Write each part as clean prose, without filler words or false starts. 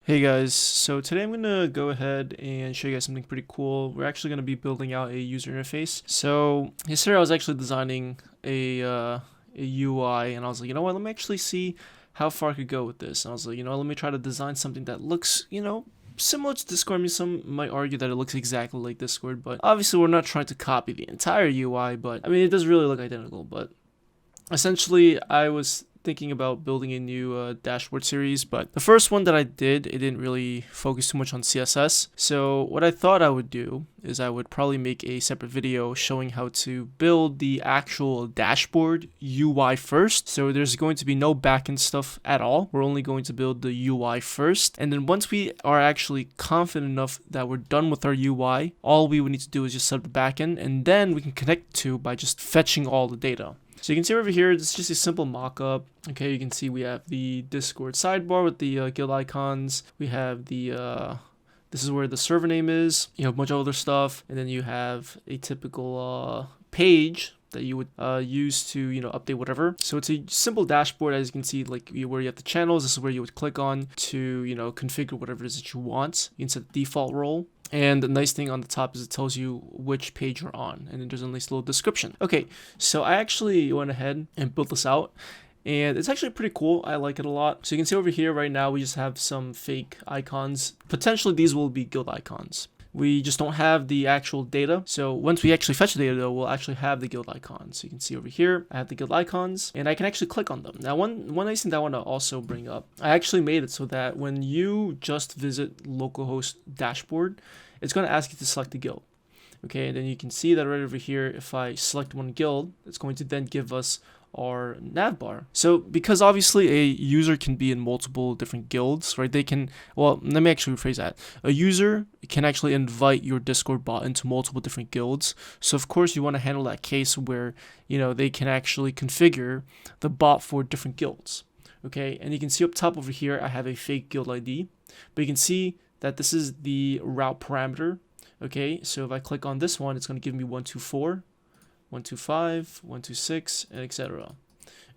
Hey guys, so today I'm going to go ahead and show you guys something pretty cool. We're actually going to be building out a user interface. So yesterday I was actually designing a UI and I was like, you know what, let me actually see how far I could go with this. And I was like, you know what, let me try to design something that looks, similar to Discord. I mean, some might argue that it looks exactly like Discord, but obviously we're not trying to copy the entire UI, but I mean, it does really look identical. But essentially, I was thinking about building a new dashboard series, but the first one that I did, it didn't really focus too much on CSS. So what I thought I would do is I would probably make a separate video showing how to build the actual dashboard UI first. So there's going to be no backend stuff at all. We're only going to build the UI first. And then once we are actually confident enough that we're done with our UI, all we would need to do is just set up the backend, and then we can connect to by just fetching all the data. So you can see over here, it's just a simple mock-up. Okay, you can see we have the Discord sidebar with the guild icons. We have the, this is where the server name is. You have a bunch of other stuff. And then you have a typical page that you would use to, update whatever. So it's a simple dashboard, as you can see, like where you have the channels. This is where you would click on to, configure whatever it is that you want. You can set the default role. And the nice thing on the top is it tells you which page you're on, and then there's a nice little description. Okay, so I actually went ahead and built this out, and it's actually pretty cool. I like it a lot. So you can see over here right now we just have some fake icons. Potentially these will be guild icons. We just don't have the actual data. So once we actually fetch the data though, we'll actually have the guild icons. So you can see over here, I have the guild icons and I can actually click on them. Now, one nice thing that I want to also bring up, I actually made it so that when you just visit localhost dashboard, it's going to ask you to select the guild. Okay, and then you can see that right over here, if I select one guild, it's going to then give us our navbar. So because obviously a user can be in multiple different guilds, right? They can, well, let me actually rephrase that. A user can actually invite your Discord bot into multiple different guilds. So of course you want to handle that case where, they can actually configure the bot for different guilds. Okay, and you can see up top over here, I have a fake guild ID, but you can see that this is the route parameter. Okay, so if I click on this one, it's going to give me 124, 125, 126, and etc.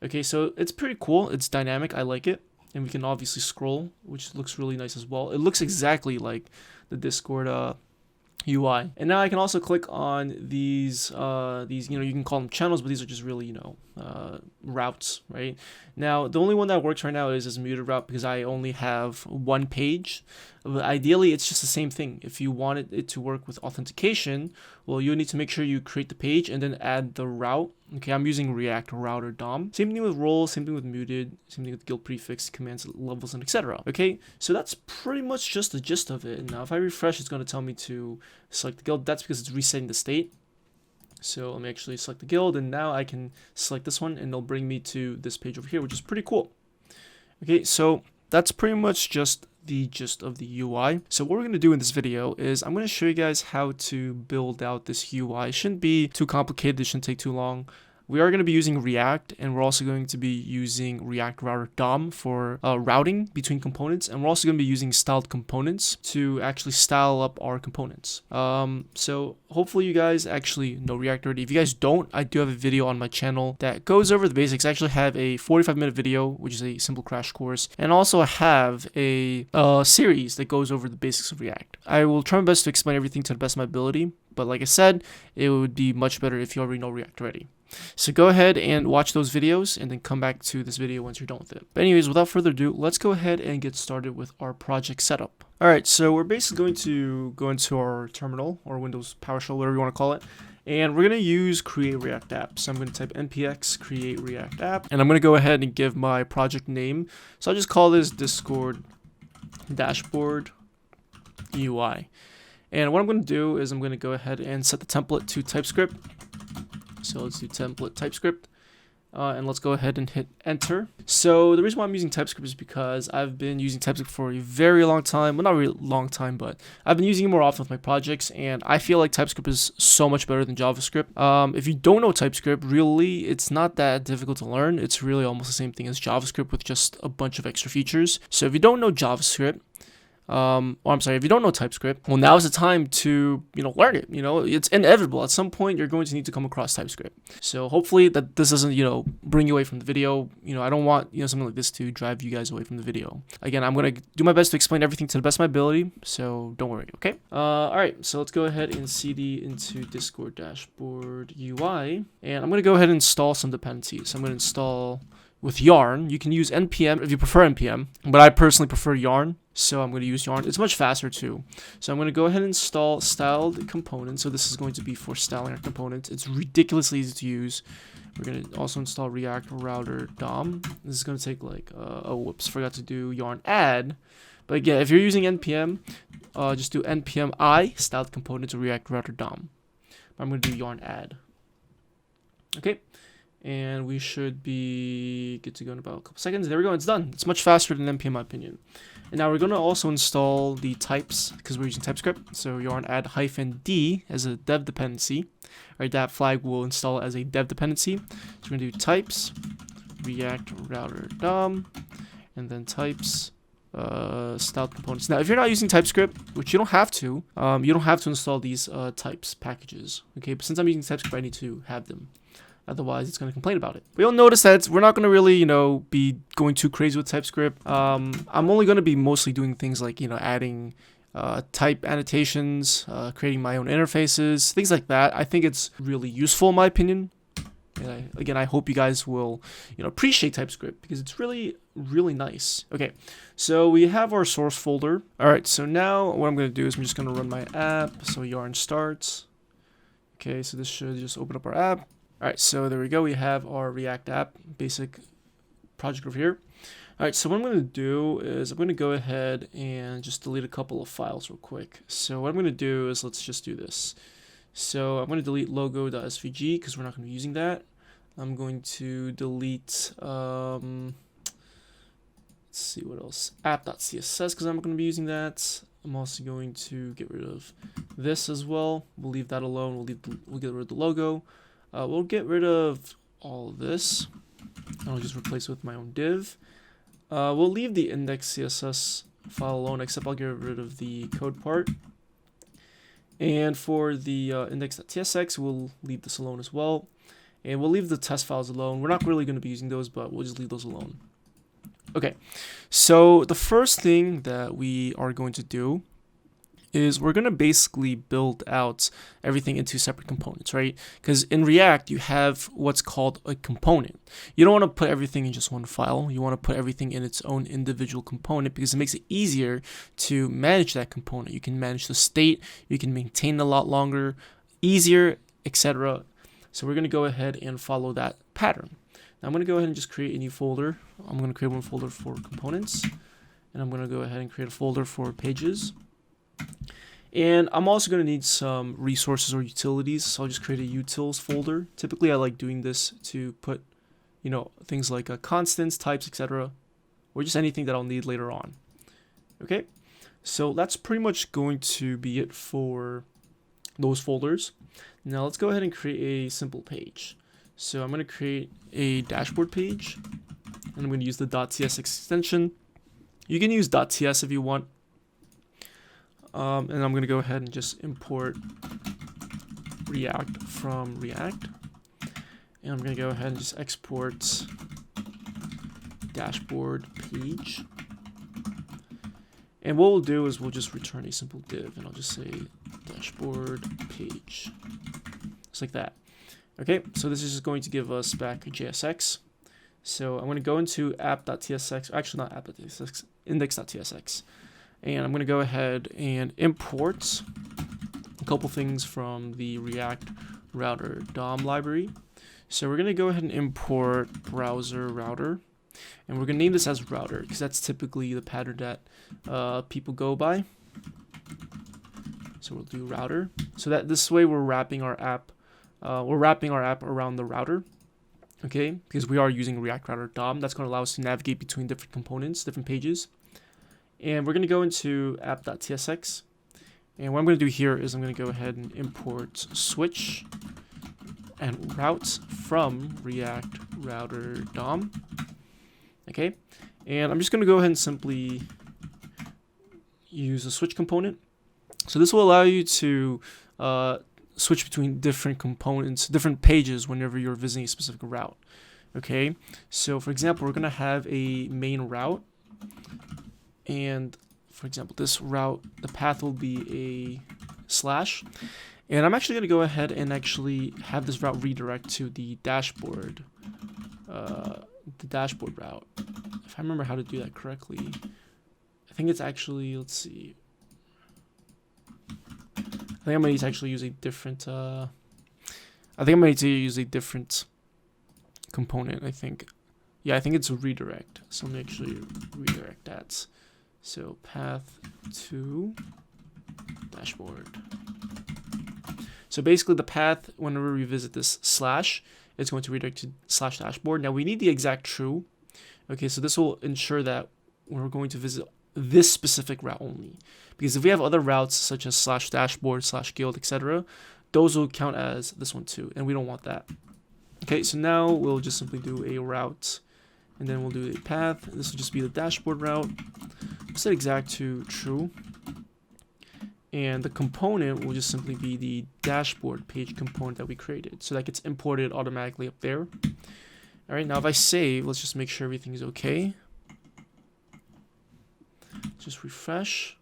Okay, so it's pretty cool. It's dynamic. I like it. And we can obviously scroll, which looks really nice as well. It looks exactly like the Discord UI. And now I can also click on these you can call them channels, but these are just really, routes, right? Now, the only one that works right now is this muted route because I only have one page. But ideally, it's just the same thing. If you wanted it to work with authentication, well, you need to make sure you create the page and then add the route. Okay, I'm using React Router DOM. Same thing with roles, same thing with muted, same thing with guild prefix, commands, levels, and etc. Okay, so that's pretty much just the gist of it. And now if I refresh, it's going to tell me to select the guild. That's because it's resetting the state. So let me actually select the guild, and now I can select this one, and it'll bring me to this page over here, which is pretty cool. Okay, so that's pretty much just the gist of the UI. So what we're going to do in this video is I'm going to show you guys how to build out this UI. It shouldn't be too complicated. It shouldn't take too long. We are going to be using React, and we're also going to be using React Router DOM for routing between components, and we're also going to be using styled components to actually style up our components. So hopefully you guys actually know React already. If you guys don't, I do have a video on my channel that goes over the basics. I actually have a 45-minute video, which is a simple crash course, and also I have a series that goes over the basics of React. I will try my best to explain everything to the best of my ability, but like I said, it would be much better if you already know React already. So go ahead and watch those videos and then come back to this video once you're done with it. But anyways, without further ado, let's go ahead and get started with our project setup. Alright, so we're basically going to go into our terminal or Windows PowerShell, whatever you want to call it. And we're going to use create React app. So I'm going to type npx create React app. And I'm going to go ahead and give my project name. So I'll just call this Discord dashboard UI. And what I'm going to do is I'm going to go ahead and set the template to TypeScript. So let's do template TypeScript, and let's go ahead and hit enter. So the reason why I'm using TypeScript is because I've been using TypeScript for a very long time. Well, not really long time, but I've been using it more often with my projects, and I feel like TypeScript is so much better than JavaScript. If you don't know TypeScript, really, it's not that difficult to learn. It's really almost the same thing as JavaScript with just a bunch of extra features. So if you don't know JavaScript, or I'm sorry, if you don't know TypeScript, well, now's the time to, learn it. It's inevitable. At some point, you're going to need to come across TypeScript. So hopefully that this doesn't, bring you away from the video. I don't want, something like this to drive you guys away from the video. Again, I'm going to do my best to explain everything to the best of my ability. So don't worry, okay? All right, so let's go ahead and cd into Discord dashboard UI. And I'm going to go ahead and install some dependencies. So I'm going to install with Yarn. You can use NPM if you prefer NPM, but I personally prefer Yarn, so I'm going to use Yarn. It's much faster too. So I'm going to go ahead and install styled components. So this is going to be for styling our components. It's ridiculously easy to use. We're going to also install React Router DOM. This is going to take like, oh, whoops, forgot to do Yarn add. But again, if you're using NPM, just do NPM I styled components React Router DOM. I'm going to do Yarn add. Okay. And we should be good to go in about a couple seconds. There we go. It's done. It's much faster than NPM, in my opinion. And now we're going to also install the types because we're using TypeScript. So yarn add -d as a dev dependency. Right, that flag will install it as a dev dependency. So we're going to do types React Router DOM and then types styled components. Now, if you're not using TypeScript, which you don't have to install these types packages. Okay, but since I'm using TypeScript, I need to have them. Otherwise, it's going to complain about it. But you'll notice that we're not going to really, be going too crazy with TypeScript. I'm only going to be mostly doing things like, adding type annotations, creating my own interfaces, things like that. I think it's really useful in my opinion. And I hope you guys will, appreciate TypeScript because it's really, really nice. Okay, so we have our source folder. All right, so now what I'm going to do is I'm just going to run my app. So yarn starts. Okay, so this should just open up our app. All right, so there we go. We have our React app basic project over here. All right, so what I'm going to do is I'm going to go ahead and just delete a couple of files real quick. So what I'm going to do is let's just do this. So I'm going to delete logo.svg because we're not going to be using that. I'm going to delete, let's see what else, app.css because I'm not going to be using that. I'm also going to get rid of this as well. We'll leave that alone. We'll get rid of the logo. We'll get rid of all of this. I'll just replace it with my own div. We'll leave the index.css file alone, except I'll get rid of the code part. And for the index.tsx, we'll leave this alone as well. And we'll leave the test files alone. We're not really going to be using those, but we'll just leave those alone. Okay, so the first thing that we are going to do is we're going to basically build out everything into separate components, right? Because in React, you have what's called a component. You don't want to put everything in just one file. You want to put everything in its own individual component because it makes it easier to manage that component. You can manage the state, you can maintain it a lot longer, easier, etc. So we're going to go ahead and follow that pattern. Now I'm going to go ahead and just create a new folder. I'm going to create one folder for components, and I'm going to go ahead and create a folder for pages. And I'm also going to need some resources or utilities, so I'll just create a utils folder. Typically, I like doing this to put, things like constants, types, etc., or just anything that I'll need later on. Okay, so that's pretty much going to be it for those folders. Now let's go ahead and create a simple page. So I'm going to create a dashboard page, and I'm going to use the .ts extension. You can use .ts if you want. And I'm going to go ahead and just import React from React. And I'm going to go ahead and just export dashboard page. And what we'll do is we'll just return a simple div, and I'll just say dashboard page. Just like that. Okay, so this is just going to give us back JSX. So I'm going to go into app.tsx, actually not app.tsx, index.tsx. And I'm going to go ahead and import a couple things from the React Router DOM library. So we're going to go ahead and import browser router. And we're going to name this as router because that's typically the pattern that people go by. So we'll do router. So that this way we're wrapping our app around the router. Okay, because we are using React Router DOM. That's going to allow us to navigate between different components, different pages. And we're going to go into app.tsx. And what I'm going to do here is I'm going to go ahead and import switch and route from React Router DOM. Okay. And I'm just going to go ahead and simply, use a switch component. So this will allow you to switch between different components, different pages whenever you're visiting a specific route. Okay, so for example, we're gonna have a main route, and for example, this route, the path will be a /, and I'm actually gonna go ahead and actually have this route redirect to the dashboard route. If I remember how to do that correctly, I think it's actually, let's see. I think I'm going to actually use a different, component, I think. Yeah, I think it's a redirect. So let me actually redirect that. So path to dashboard. So basically the path, whenever we visit this /, it's going to redirect to /dashboard. Now we need the exact true. Okay, so this will ensure that we're going to visit this specific route only. Because if we have other routes such as /dashboard, /guild, etc., those will count as this one too, and we don't want that. Okay, so now we'll just simply do a route, and then we'll do a path. This will just be the dashboard route. Set exact to true. And the component will just simply be the dashboard page component that we created. So that gets imported automatically up there. All right, now if I save, let's just make sure everything is okay. Just refresh.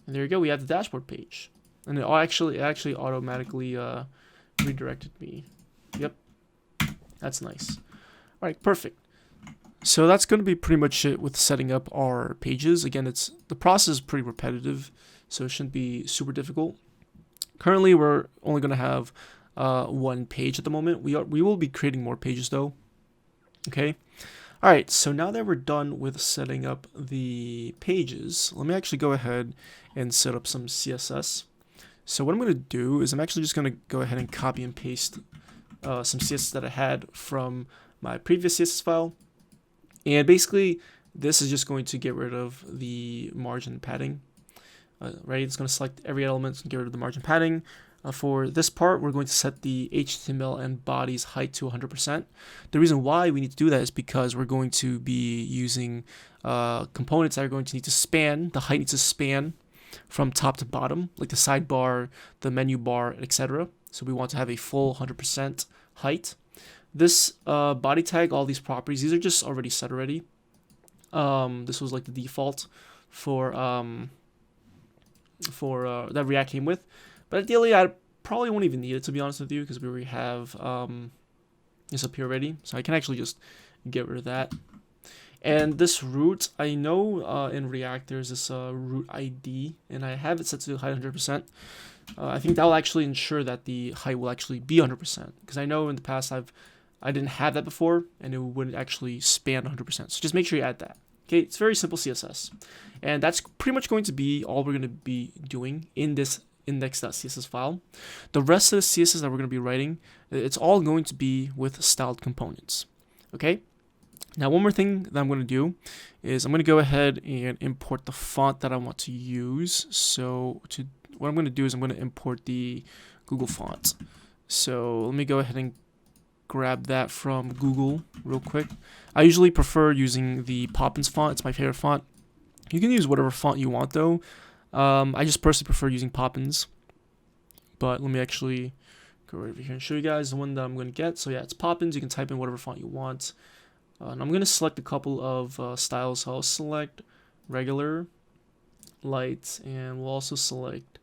And there you go, we have the dashboard page. And it actually automatically redirected me. Yep, that's nice. All right, perfect. So that's going to be pretty much it with setting up our pages. Again, the process is pretty repetitive, so it shouldn't be super difficult. Currently, we're only going to have one page at the moment. We will be creating more pages though. Okay. All right. So now that we're done with setting up the pages, let me actually go ahead and set up some CSS. So what I'm going to do is I'm actually just going to go ahead and copy and paste some CSS that I had from my previous CSS file. And basically, this is just going to get rid of the margin padding. Right, it's going to select every element and get rid of the margin padding. For this part, we're going to set the HTML and body's height to 100%. The reason why we need to do that is because we're going to be using components that are going to need to span. The height needs to span from top to bottom, like the sidebar, the menu bar, etc. So we want to have a full 100% height. This body tag, all these properties, these are just already set already. This was like the default for that React came with, but ideally I probably won't even need it, to be honest with you, because we already have this up here already. So I can actually just get rid of that. And this root, I know in React there's this root ID, and I have it set to height 100%. I think that will actually ensure that the height will actually be 100%, because I know in the past I didn't have that before, and it wouldn't actually span 100%. So just make sure you add that. Okay, it's very simple CSS. And that's pretty much going to be all we're going to be doing in this index.css file. The rest of the CSS that we're going to be writing, it's all going to be with styled components. Okay? Now, one more thing that I'm going to do is I'm going to go ahead and import the font that I want to use. So what I'm going to do is I'm going to import the Google font. So let me go ahead and grab that from Google real quick. I usually prefer using the Poppins font. It's my favorite font. You can use whatever font you want though. I just personally prefer using Poppins. But let me actually go right over here and show you guys the one that I'm going to get. So yeah, it's Poppins. You can type in whatever font you want. And I'm going to select a couple of styles. So I'll select regular, light, and we'll also select,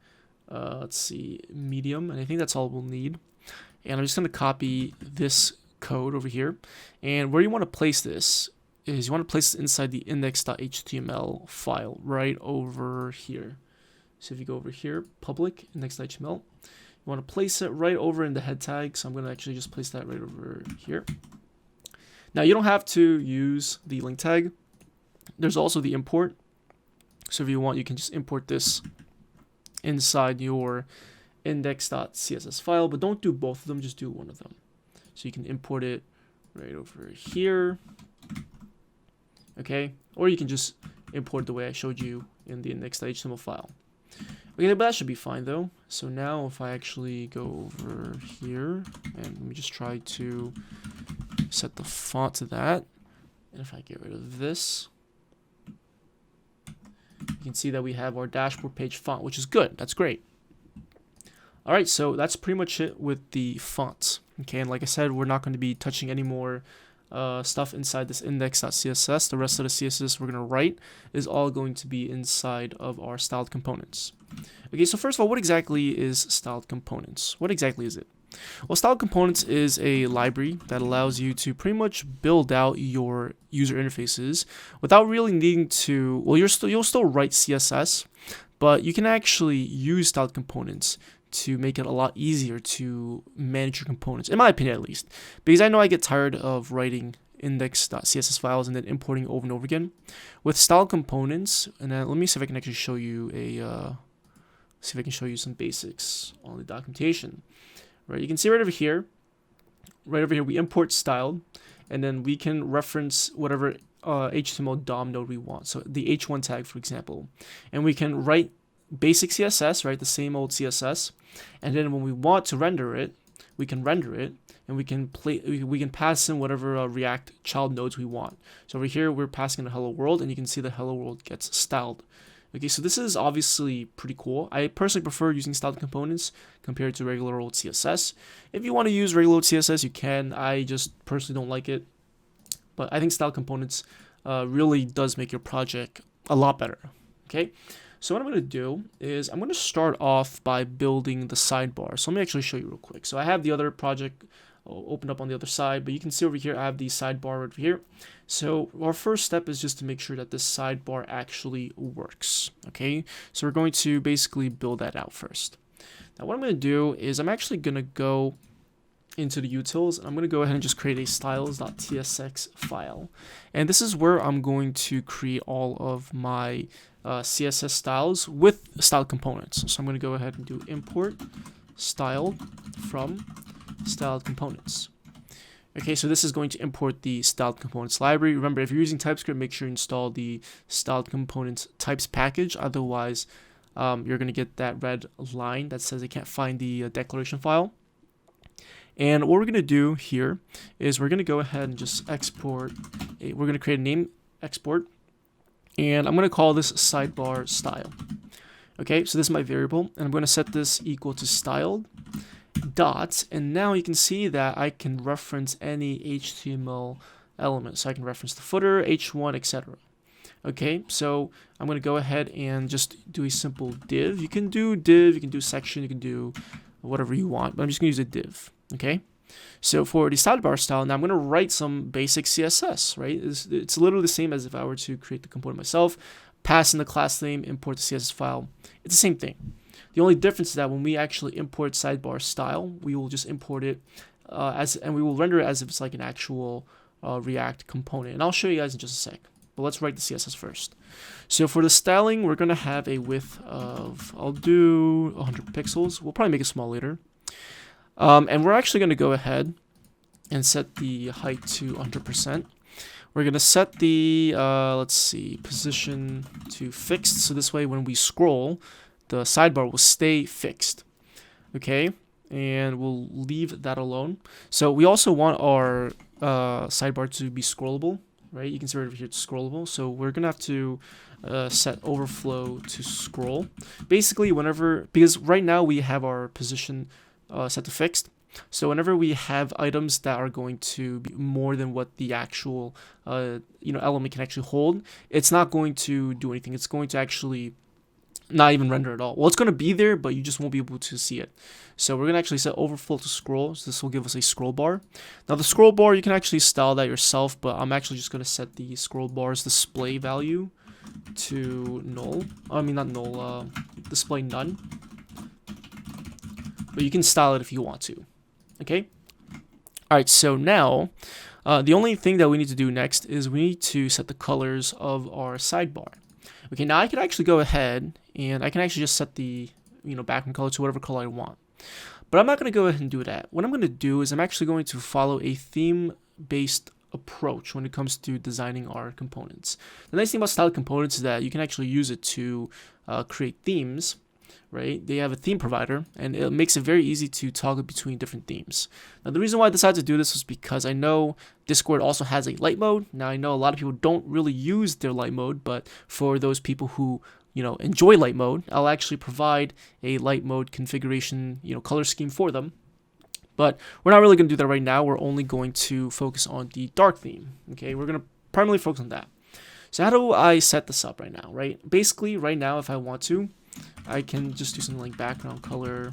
let's see, medium. And I think that's all we'll need. And I'm just going to copy this code over here. And where you want to place this is you want to place it inside the index.html file right over here. So if you go over here, public, index.html, you want to place it right over in the head tag. So I'm going to actually just place that right over here. Now you don't have to use the link tag. There's also the import. So if you want, you can just import this inside your index.css file, but don't do both of them, just do one of them. So you can import it right over here. Okay, or you can just import the way I showed you in the index.html file. Okay, but that should be fine though. So now if I actually go over here and let me just try to set the font to that, and if I get rid of this, you can see that we have our dashboard page font, which is good. That's great. All right, so that's pretty much it with the fonts. Okay, and like I said, we're not going to be touching any more stuff inside this index.css. The rest of the CSS we're going to write is all going to be inside of our styled components. Okay, so first of all, what exactly is styled components? What exactly is it? Well, styled components is a library that allows you to pretty much build out your user interfaces without really needing to, well, you'll still write CSS, but you can actually use styled components to make it a lot easier to manage your components, in my opinion at least, because I know I get tired of writing index.css files and then importing over and over again. With styled components, and then let me see if I can actually show you some basics on the documentation. Right, you can see right over here, we import styled, and then we can reference whatever HTML DOM node we want. So the h1 tag, for example, and we can write basic CSS, right, the same old CSS, and then when we want to render it, we can render it, and we can pass in whatever React child nodes we want. So over here, we're passing in a hello world, and you can see the hello world gets styled. Okay, so this is obviously pretty cool. I personally prefer using styled components compared to regular old CSS. If you want to use regular old CSS, you can. I just personally don't like it. But I think styled components really does make your project a lot better. Okay, so what I'm going to do is I'm going to start off by building the sidebar. So let me actually show you real quick. So I have the other project opened up on the other side, but you can see over here I have the sidebar over here. So our first step is just to make sure that this sidebar actually works. Okay, so we're going to basically build that out first. Now what I'm going to do is I'm actually going to go into the utils, and I'm going to go ahead and just create a styles.tsx file, and this is where I'm going to create all of my CSS styles with styled components. So I'm going to go ahead and do import style from styled components. Okay, so this is going to import the styled components library. Remember, if you're using TypeScript, make sure you install the styled components types package. Otherwise, you're going to get that red line that says it can't find the declaration file. And what we're going to do here is we're going to go ahead and just export. We're going to create a name export, and I'm going to call this sidebar style. Okay, so this is my variable, and I'm going to set this equal to styled dots, and now you can see that I can reference any HTML element. So I can reference the footer, h1, etc. Okay, so I'm going to go ahead and just do a simple div. You can do div, you can do section, you can do whatever you want, but I'm just going to use a div. Okay, so for the sidebar style, now I'm going to write some basic CSS, right? It's literally the same as if I were to create the component myself, pass in the class name, import the CSS file. It's the same thing. The only difference is that when we actually import sidebar style, we will just import it and we will render it as if it's like an actual React component. And I'll show you guys in just a sec. But let's write the CSS first. So for the styling, we're going to have a width of, I'll do 100 pixels. We'll probably make it small later. And we're actually going to go ahead and set the height to 100%. We're going to set the, let's see, position to fixed. So this way when we scroll, the sidebar will stay fixed. Okay, and we'll leave that alone. So we also want our sidebar to be scrollable, right? You can see right over here it's scrollable. So we're going to have to set overflow to scroll. Basically, whenever, because right now we have our position set to fixed. So whenever we have items that are going to be more than what the actual element can actually hold, it's not going to do anything. It's going to actually not even render at all. Well, it's going to be there, but you just won't be able to see it. So we're going to actually set overflow to scroll. So this will give us a scroll bar. Now the scroll bar, you can actually style that yourself, but I'm actually just going to set the scroll bar's display value to null. I mean, not null, display none. But you can style it if you want to. Okay? Alright, so now, the only thing that we need to do next is we need to set the colors of our sidebar. Okay, now I can actually go ahead and I can actually just set the background color to whatever color I want. But I'm not going to go ahead and do that. What I'm going to do is I'm actually going to follow a theme-based approach when it comes to designing our components. The nice thing about styled components is that you can actually use it to create themes. right? They have a theme provider, and it makes it very easy to toggle between different themes. Now, the reason why I decided to do this was because I know Discord also has a light mode. Now, I know a lot of people don't really use their light mode, but for those people who enjoy light mode, I'll actually provide a light mode configuration, color scheme for them. But we're not really going to do that right now. We're only going to focus on the dark theme. Okay, we're going to primarily focus on that. So how do I set this up right now, right? Basically, right now, if I want to, I can just do something like background color,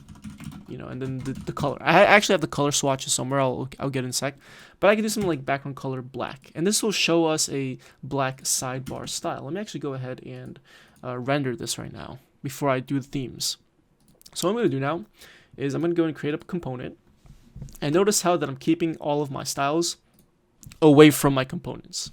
and then the color. I actually have the color swatches somewhere. I'll get in a sec. But I can do something like background color black. And this will show us a black sidebar style. Let me actually go ahead and render this right now before I do the themes. So what I'm going to do now is I'm going to go and create a component. And notice how that I'm keeping all of my styles away from my components.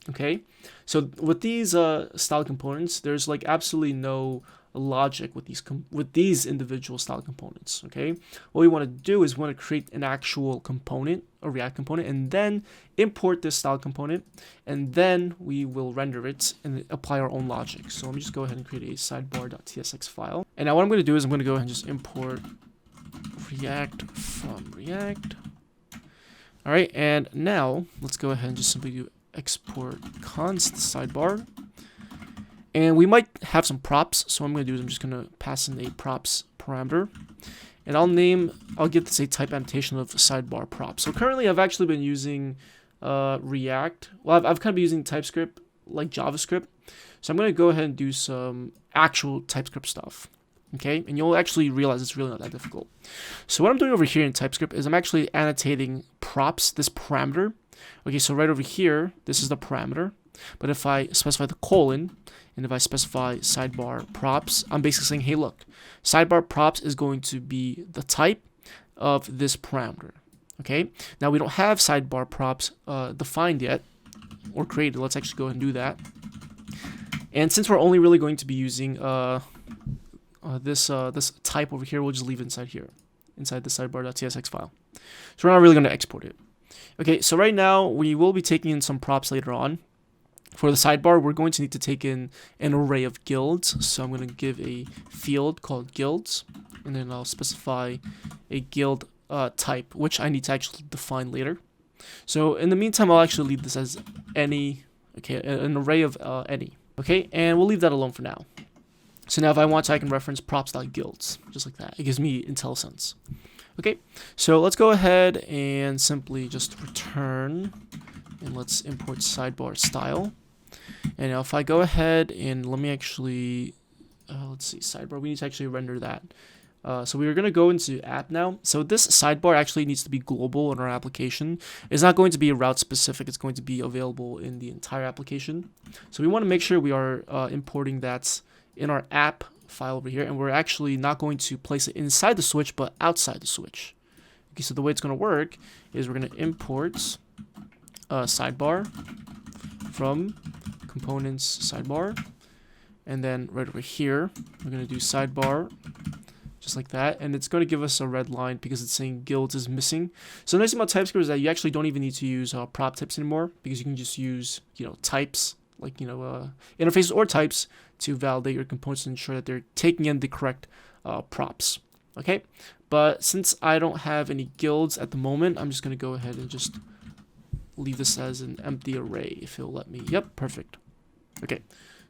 Okay, so with these style components, there's like absolutely no logic with these individual style components. Okay, what we want to do is we want to create an actual component, a React component, and then import this style component, and then we will render it and apply our own logic. So let me just go ahead and create a sidebar.tsx file. And now what I'm going to do is I'm going to go ahead and just import React from React. All right, and now let's go ahead and just simply do export const sidebar. And we might have some props, so what I'm going to do is I'm just going to pass in a props parameter, and I'll give this a type annotation of sidebar props. So currently I've actually been using React. Well, I've kind of been using TypeScript like JavaScript, so I'm going to go ahead and do some actual TypeScript stuff. Okay, and you'll actually realize it's really not that difficult. So what I'm doing over here in TypeScript is I'm actually annotating props, this parameter. Okay, so right over here, this is the parameter. But if I specify the colon, and if I specify sidebar props, I'm basically saying, hey, look, sidebar props is going to be the type of this parameter. Okay, now we don't have sidebar props defined yet or created. Let's actually go ahead and do that. And since we're only really going to be using this type over here, we'll just leave it inside here, inside the sidebar.tsx file. So we're not really going to export it. Okay, so right now we will be taking in some props later on. For the sidebar, we're going to need to take in an array of guilds. So I'm going to give a field called guilds, and then I'll specify a guild type, which I need to actually define later. So in the meantime, I'll actually leave this as any, okay, an array of any. Okay, and we'll leave that alone for now. So now if I want to, I can reference props.guilds, just like that. It gives me IntelliSense. Okay, so let's go ahead and simply just return, and let's import sidebar style. And now if I go ahead and let me actually, let's see, sidebar, we need to actually render that. So we're going to go into app now. So this sidebar actually needs to be global in our application. It's not going to be route specific. It's going to be available in the entire application. So we want to make sure we are importing that in our app file over here, and we're actually not going to place it inside the switch but outside the switch. Okay, so the way it's going to work is we're going to import sidebar from components sidebar, and then right over here we're going to do sidebar just like that, and it's going to give us a red line because it's saying guilds is missing. So the nice thing about TypeScript is that you actually don't even need to use prop types anymore, because you can just use types like interfaces or types to validate your components and ensure that they're taking in the correct props. Okay, but since I don't have any guilds at the moment, I'm just going to go ahead and just leave this as an empty array if it'll let me. Yep, perfect. Okay,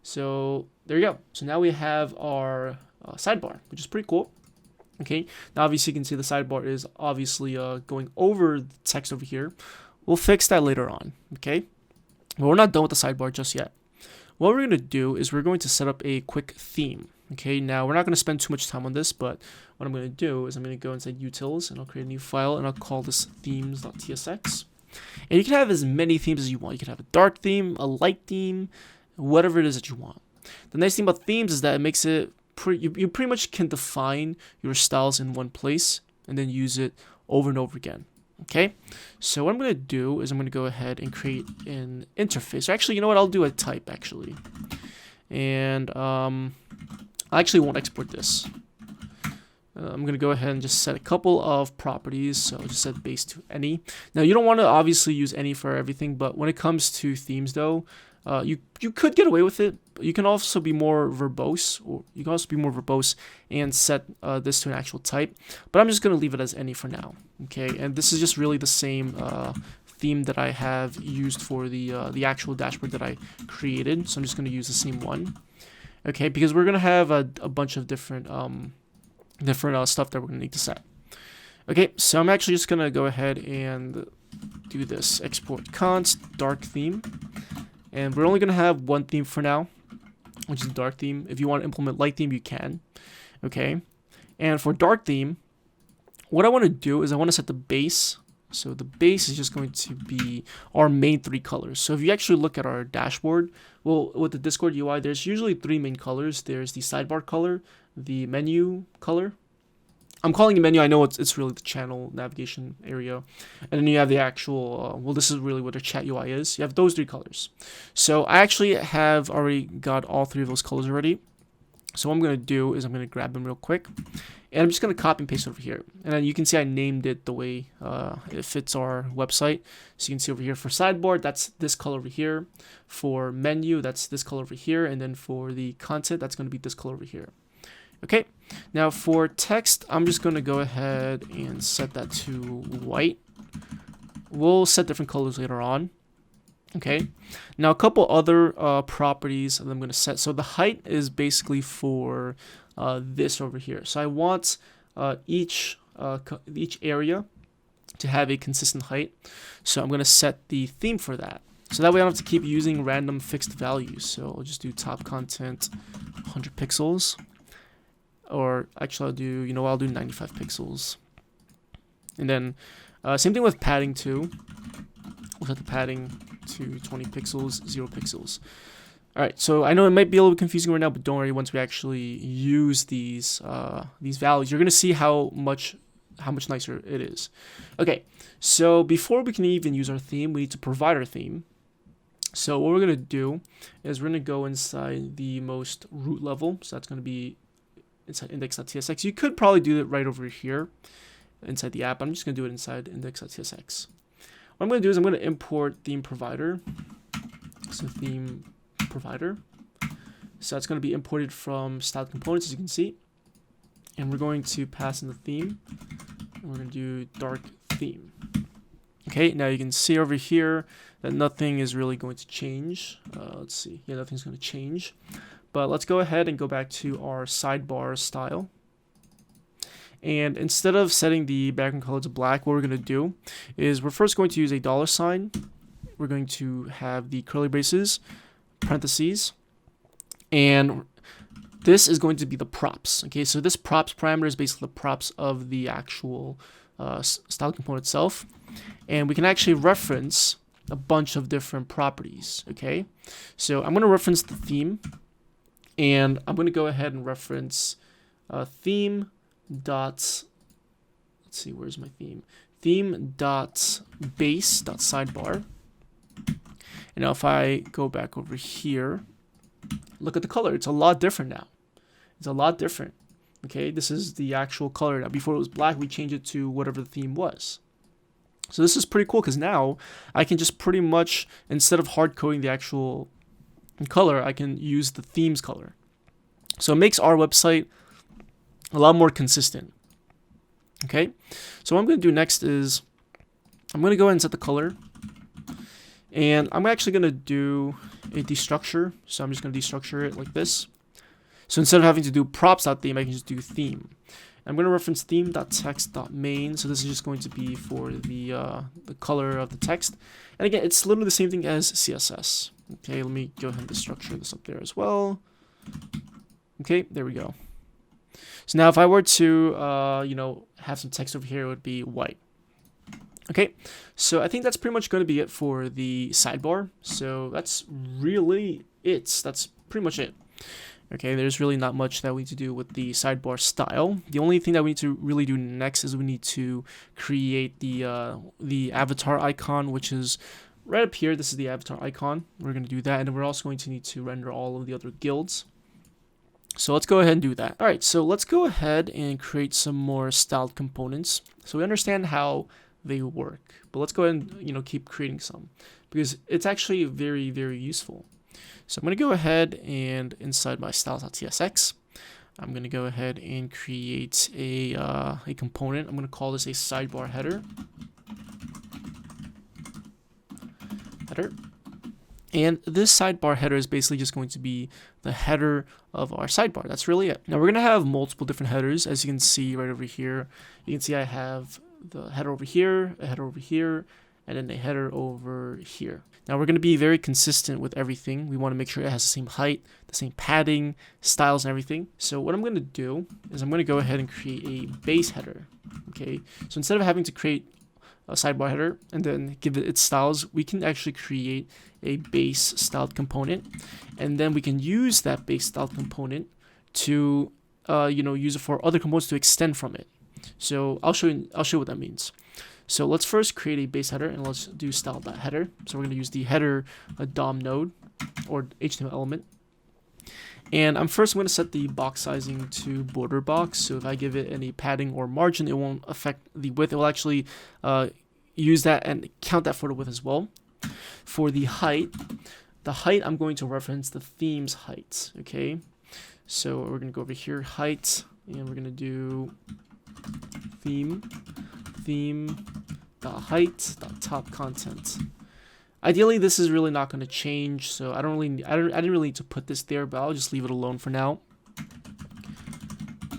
so there you go. So now we have our sidebar, which is pretty cool. Okay, now obviously you can see the sidebar is obviously going over the text over here. We'll fix that later on. Okay, but we're not done with the sidebar just yet. What we're going to do is we're going to set up a quick theme. Okay, now we're not going to spend too much time on this, but what I'm going to do is I'm going to go inside utils, and I'll create a new file, and I'll call this themes.tsx. And you can have as many themes as you want. You can have a dark theme, a light theme, whatever it is that you want. The nice thing about themes is that it makes it you pretty much can define your styles in one place and then use it over and over again. Okay, so what I'm going to do is I'm going to go ahead and create an interface. Or actually, you know what? I'll do a type actually, and I actually won't export this. I'm going to go ahead and just set a couple of properties. So I'll just set base to any. Now you don't want to obviously use any for everything, but when it comes to themes though, You could get away with it, but you can also be more verbose, and set this to an actual type. But I'm just gonna leave it as any for now. Okay, and this is just really the same theme that I have used for the actual dashboard that I created. So I'm just gonna use the same one. Okay, because we're gonna have a bunch of different stuff that we're gonna need to set. Okay, so I'm actually just gonna go ahead and do this export const dark theme, and we're only gonna have one theme for now, which is dark theme. If you want to implement light theme, you can. Okay, and for dark theme, what I want to do is I want to set the base. So the base is just going to be our main 3 colors. So if you actually look at our dashboard, well, with the Discord UI, there's usually 3 main colors. There's the sidebar color, the menu color. I'm calling it menu. I know it's really the channel navigation area. And then you have the actual, well, this is really what a chat UI is. You have those 3 colors. So I actually have already got all 3 of those colors already. So what I'm going to do is I'm going to grab them real quick. And I'm just going to copy and paste over here. And then you can see I named it the way it fits our website. So you can see over here for sidebar, that's this color over here. For menu, that's this color over here. And then for the content, that's going to be this color over here. Okay, now for text, I'm just going to go ahead and set that to white. We'll set different colors later on. Okay, now a couple other properties that I'm going to set. So the height is basically for this over here. So I want each area to have a consistent height. So I'm going to set the theme for that. So that way I don't have to keep using random fixed values. So I'll just do top content 100 pixels. Or actually I'll do 95 pixels. And then same thing with padding too. We'll set the padding to 20 pixels, 0 pixels. Alright, so I know it might be a little confusing right now, but don't worry, once we actually use these values, you're gonna see how much nicer it is. Okay, so before we can even use our theme, we need to provide our theme. So what we're gonna do is we're gonna go inside the most root level, so that's gonna be inside index.tsx. You could probably do it right over here inside the app. I'm just gonna do it inside index.tsx. What I'm going to do is I'm going to import theme provider. So theme provider. So that's going to be imported from styled components, as you can see. And we're going to pass in the theme. And we're going to do dark theme. Okay, now you can see over here that nothing is really going to change. Let's see. Yeah, nothing's going to change. But let's go ahead and go back to our sidebar style. And instead of setting the background color to black, what we're going to do is we're first going to use a $sign. We're going to have the curly braces, parentheses, and this is going to be the props. Okay, so this props parameter is basically the props of the actual style component itself. And we can actually reference a bunch of different properties. Okay, so I'm going to reference the theme, and I'm going to go ahead and reference theme dot, let's see, where's my theme dot base dot sidebar. And now if I go back over here, look at the color. It's a lot different now. It's a lot different. Okay, this is the actual color now. Before it was black, we changed it to whatever the theme was. So this is pretty cool because now I can just pretty much, instead of hard coding the actual color, I can use the theme's color. So it makes our website a lot more consistent. Okay, so what I'm going to do next is I'm going to go ahead and set the color, and I'm actually going to do a destructure. So I'm just going to destructure it like this. So instead of having to do props.theme, I can just do theme. I'm going to reference theme.text.main. So this is just going to be for the color of the text. And again, it's literally the same thing as CSS. Okay, let me go ahead and destructure this up there as well. Okay, there we go. So now if I were to, have some text over here, it would be white. Okay, so I think that's pretty much going to be it for the sidebar. So that's really it. That's pretty much it. Okay, there's really not much that we need to do with the sidebar style. The only thing that we need to really do next is we need to create the avatar icon, which is right up here. This is the avatar icon. We're going to do that, and then we're also going to need to render all of the other guilds. So let's go ahead and do that. All right, so let's go ahead and create some more styled components so we understand how they work. But let's go ahead and keep creating some because it's actually very, very useful. So I'm going to go ahead and inside my styles.tsx, I'm going to go ahead and create a component. I'm going to call this a sidebar header. And this sidebar header is basically just going to be the header of our sidebar. That's really it. Now we're going to have multiple different headers. As you can see right over here, you can see I have the header over here, a header over here, and then a header over here. Now we're going to be very consistent with everything. We want to make sure it has the same height, the same padding, styles, and everything. So what I'm going to do is I'm going to go ahead and create a base header. Okay, so instead of having to create a sidebar header and then give it its styles, we can actually create a base styled component, and then we can use that base styled component to use it for other components to extend from it. So I'll show you what that means. So let's first create a base header, and let's do style.header. So we're going to use the header DOM node or HTML element. And I'm going to set the box sizing to border box. So if I give it any padding or margin, it won't affect the width. It will actually use that and count that for the width as well. For the height I'm going to reference the theme's height. Okay, so we're going to go over here, height, and we're going to do theme.height.top content. Ideally, this is really not going to change, so I didn't really need to put this there, but I'll just leave it alone for now.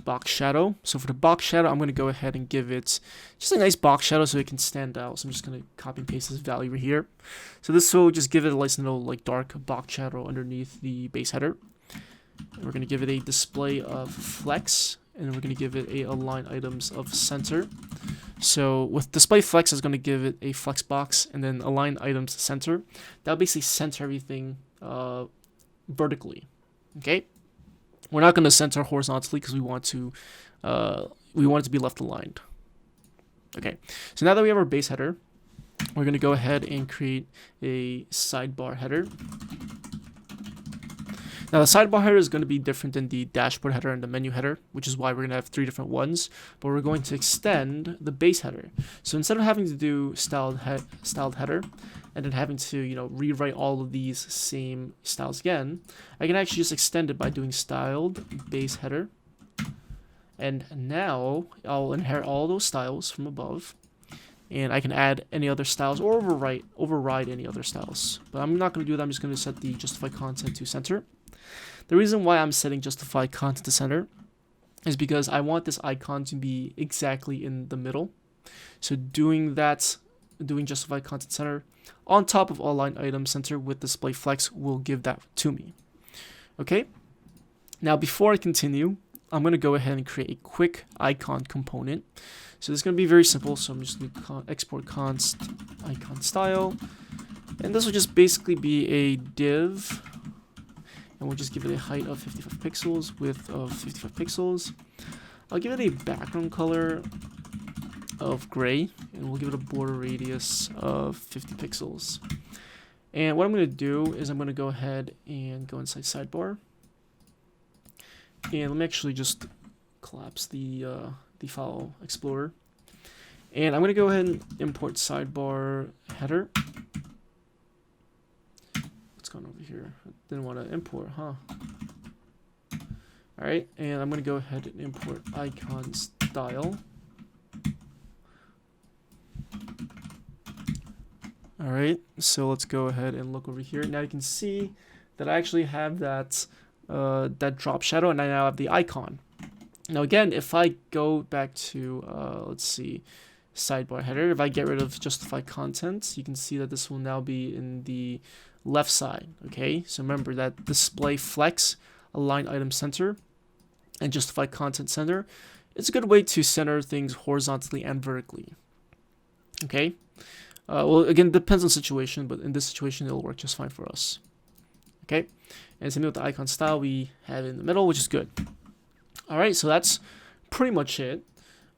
Box shadow. So for the box shadow, I'm going to go ahead and give it just a nice box shadow so it can stand out. So I'm just going to copy and paste this value right here. So this will just give it a nice little dark box shadow underneath the base header. And we're going to give it a display of flex, and we're going to give it a align items of center. So with display flex, is going to give it a flex box, and then align items center. That'll basically center everything vertically. Okay, we're not going to center horizontally because we want it to be left aligned. Okay, so now that we have our base header, we're going to go ahead and create a sidebar header. Now the sidebar header is going to be different than the dashboard header and the menu header, which is why we're going to have 3 different ones, but we're going to extend the base header. So instead of having to do styled header and then having to rewrite all of these same styles again, I can actually just extend it by doing styled base header. And now I'll inherit all those styles from above, and I can add any other styles or override any other styles. But I'm not going to do that. I'm just going to set the justify content to center. The reason why I'm setting justify content to center is because I want this icon to be exactly in the middle. So doing justify content center on top of align item center with display flex will give that to me. Okay. Now before I continue, I'm going to go ahead and create a quick icon component. So this is going to be very simple. So I'm just going to export const icon style, and this will just basically be a div. And we'll just give it a height of 55 pixels, width of 55 pixels. I'll give it a background color of gray, and we'll give it a border radius of 50 pixels. And what I'm going to do is I'm going to go ahead and go inside sidebar. And let me actually just collapse the file explorer. And I'm going to go ahead and import sidebar header. Over here, I didn't want to import, huh? All right, and I'm going to go ahead and import icon style. All right, so let's go ahead and look over here. Now you can see that I actually have that drop shadow, and I now have the icon. Now again, if I go back to let's see, sidebar header, if I get rid of justify content, you can see that this will now be in the left side. Okay, so remember that display flex, align item center, and justify content center. It's a good way to center things horizontally and vertically. Okay, well, again, it depends on the situation, but in this situation it'll work just fine for us. Okay, and same with the icon style, we have it in the middle, which is good. All right, so that's pretty much it.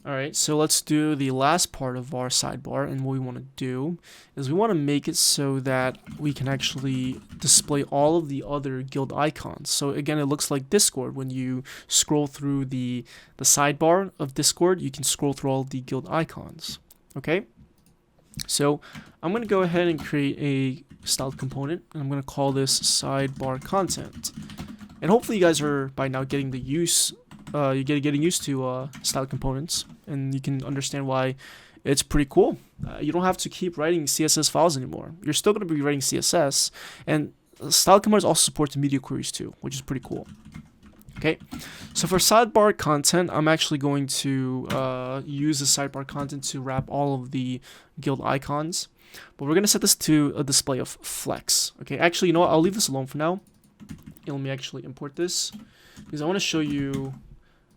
All right, so let's do the last part of our sidebar, and what we want to do is we want to make it so that we can actually display all of the other guild icons. So again, it looks like Discord. When you scroll through the sidebar of Discord, you can scroll through all the guild icons. Okay, so I'm going to go ahead and create a styled component, and I'm going to call this Sidebar Content. And hopefully you guys are by now getting the use, getting used to styled components, and you can understand why it's pretty cool. You don't have to keep writing CSS files anymore. You're still going to be writing CSS, and styled components also support media queries too, which is pretty cool. Okay, so for sidebar content, I'm actually going to use the sidebar content to wrap all of the guild icons, but we're going to set this to a display of flex. Okay, actually, you know what? I'll leave this alone for now. And let me actually import this because I want to show you.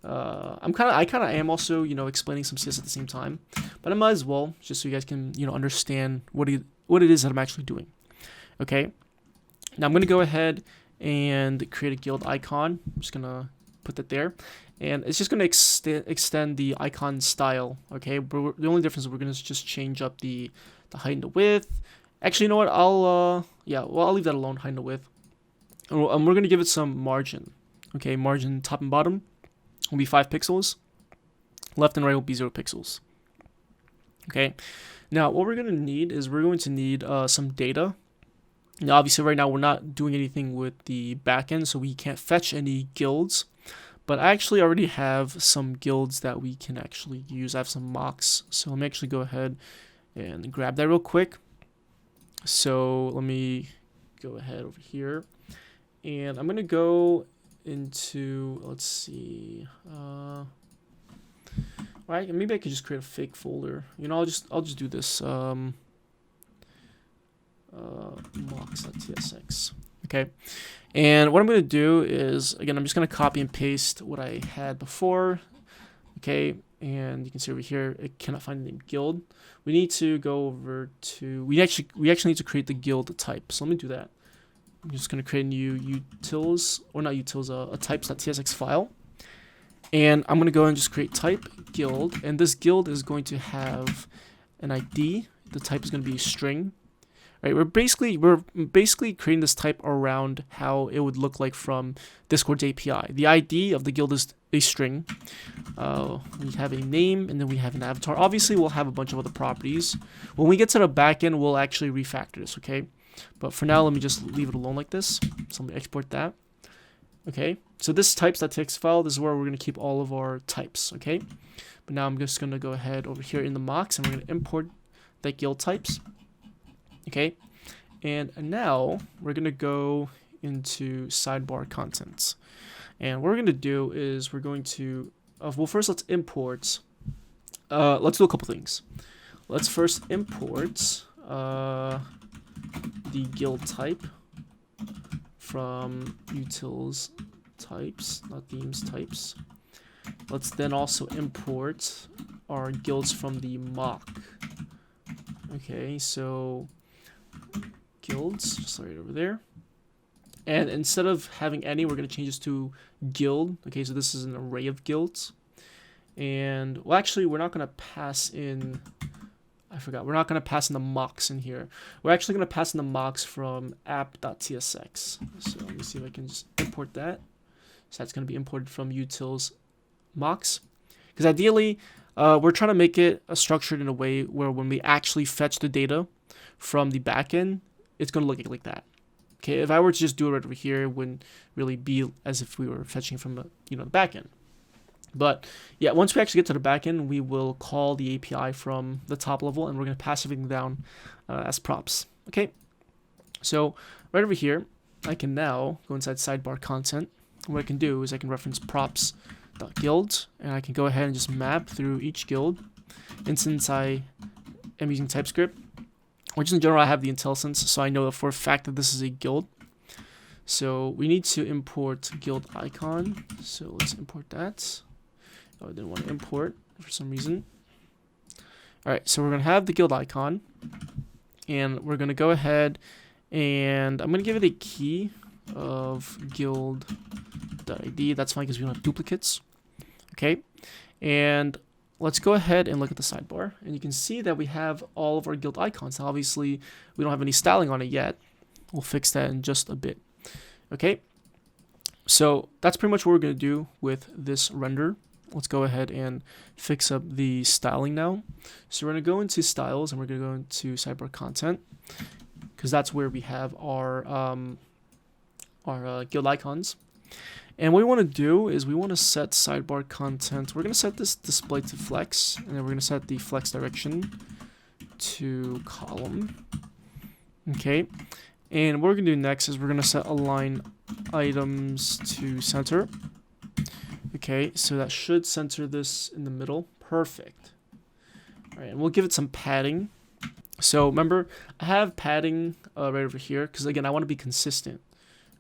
I kind of am also, you know, explaining some CSS at the same time, but I might as well just so you guys can, you know, understand what it is that I'm actually doing. Okay, now I'm going to go ahead and create a guild icon. I'm just gonna put that there, and it's just gonna extend the icon style. Okay, but the only difference is we're gonna just change up the height and the width. Actually, you know what? I'll leave that alone, height and the width. And we're gonna give it some margin. Okay, margin top and bottom will be 5 pixels. Left and right will be 0 pixels. Okay, now what we're gonna need is we're going to need some data. Now, obviously, right now we're not doing anything with the backend, so we can't fetch any guilds. But I actually already have some guilds that we can actually use. I have some mocks, so let me actually go ahead and grab that real quick. So let me go ahead over here, and I'm gonna go into, let's see, right? Maybe I could just create a fake folder. You know, I'll just do this. Mocks.tsx. Okay, and what I'm going to do is, again, I'm just going to copy and paste what I had before. Okay, and you can see over here it cannot find the name guild. We need to go over to, we actually need to create the guild type. So let me do that. I'm just going to create a new utils, or not utils, a types.tsx file, and I'm going to go and just create type guild, and this guild is going to have an ID. The type is going to be string. Right, we're basically creating this type around how it would look like from Discord's API. The ID of the guild is a string. We have a name, and then we have an avatar. Obviously, we'll have a bunch of other properties. When we get to the backend, we'll actually refactor this, okay? But for now, let me just leave it alone like this. So let me export that. Okay, so this types.txt file, this is where we're going to keep all of our types, okay? But now I'm just going to go ahead over here in the mocks, and we're going to import that guild types. Okay, and now we're going to go into sidebar contents. And what we're going to do is we're going to, well, first let's import, let's do a couple things. Let's first import the guild type from utils types, not themes types. Let's then also import our guilds from the mock. Okay, so guilds, just right over there. And instead of having any, we're going to change this to guild. Okay, so this is an array of guilds. And, well, actually, we're not going to pass in, I forgot, we're not going to pass in the mocks in here. We're actually going to pass in the mocks from app.tsx. So let me see if I can just import that. So that's going to be imported from utils mocks. Because ideally, we're trying to make it structured in a way where when we actually fetch the data from the backend, it's going to look like that. Okay, if I were to just do it right over here, it wouldn't really be as if we were fetching from the, the backend. But yeah, once we actually get to the backend, we will call the API from the top level, and we're going to pass everything down as props. Okay, so right over here, I can now go inside sidebar content. What I can do is I can reference props.guild, and I can go ahead and just map through each guild. And since I am using TypeScript, which in general I have the IntelliSense, so I know for a fact that this is a guild. So we need to import guild icon. So let's import that. Oh, I didn't want to import for some reason. All right, so we're going to have the guild icon, and we're going to go ahead and I'm going to give it a key of guild.id. That's fine because we don't have duplicates. Okay, and let's go ahead and look at the sidebar, and you can see that we have all of our guild icons. Now, obviously, we don't have any styling on it yet. We'll fix that in just a bit. Okay, so that's pretty much what we're going to do with this render. Let's go ahead and fix up the styling now. So we're going to go into styles, and we're going to go into sidebar content. because that's where we have our guild icons. And what we want to do is we want to set sidebar content. We're going to set this display to flex, and then we're going to set the flex direction to column. Okay, and what we're going to do next is we're going to set align items to center. Okay, so that should center this in the middle. Perfect. All right, and we'll give it some padding. So remember, I have padding right over here because, again, I want to be consistent.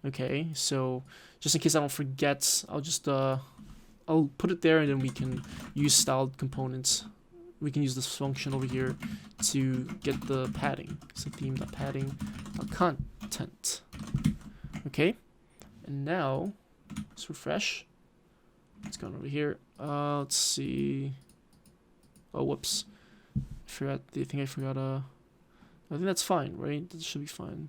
Okay, so just in case I don't forget, I'll just I'll put it there, and then we can use styled components. We can use this function over here to get the padding. So theme.padding.content. Okay, and now let's refresh. What's going over here? Let's see. Oh, whoops! I forgot. I think I forgot. I think that's fine, right? That should be fine.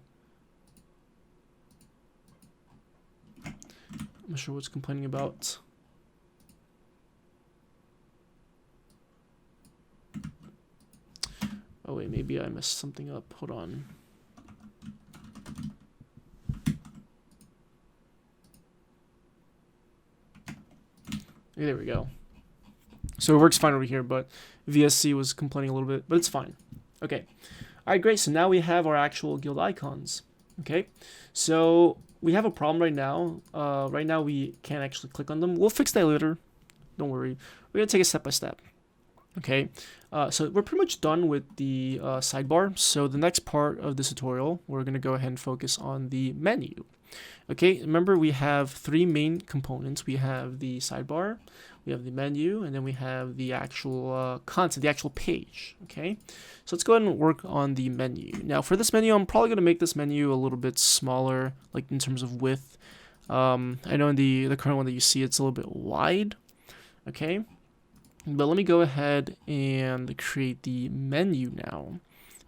I'm not sure what's complaining about. Oh wait, maybe I messed something up. Hold on. Okay, there we go. So it works fine over here, but VSC was complaining a little bit, but it's fine. Okay. All right, great. So now we have our actual guild icons. Okay. So we have a problem right now. Right now we can't actually click on them. We'll fix that later. Don't worry. We're going to take it step by step. Okay. So we're pretty much done with the sidebar. So the next part of this tutorial, we're going to go ahead and focus on the menu. Okay, remember we have three main components. We have the sidebar, we have the menu, and then we have the actual content, the actual page. Okay, so let's go ahead and work on the menu. Now for this menu, I'm probably going to make this menu a little bit smaller, like in terms of width. I know in the current one that you see, it's a little bit wide. Okay, but let me go ahead and create the menu now.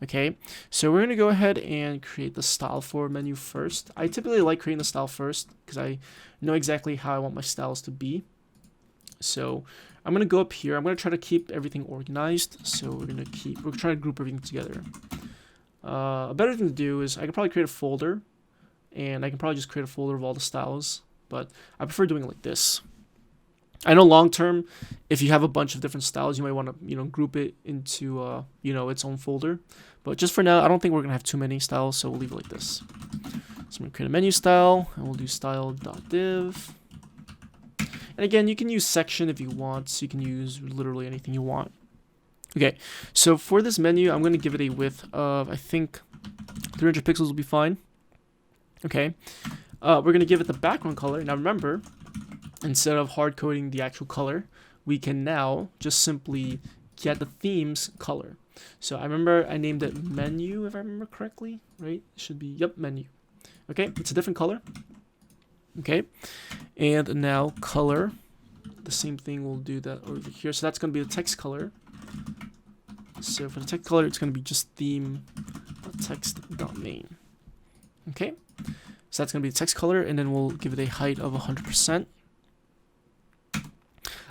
Okay, so we're going to go ahead and create the style for menu first. I typically like creating the style first because I know exactly how I want my styles to be. So I'm going to go up here. I'm going to try to keep everything organized. So we're trying to group everything together. A better thing to do is I could probably create a folder, and I can probably just create a folder of all the styles, but I prefer doing it like this. I know long term, if you have a bunch of different styles, you might want to, group it into, its own folder. But just for now, I don't think we're going to have too many styles, so we'll leave it like this. So I'm going to create a menu style, and we'll do style.div. And again, you can use section if you want, so you can use literally anything you want. Okay, so for this menu, I'm going to give it a width of, I think, 300 pixels will be fine. Okay, we're going to give it the background color. Now remember, instead of hard coding the actual color, we can now just simply get the theme's color. So I remember I named it menu, if I remember correctly, right? It should be, yep, menu. Okay, it's a different color. Okay, and now color, the same thing, we'll do that over here. So that's going to be the text color. So for the text color, it's going to be just theme.text.main. Okay, so that's going to be the text color, and then we'll give it a height of 100%.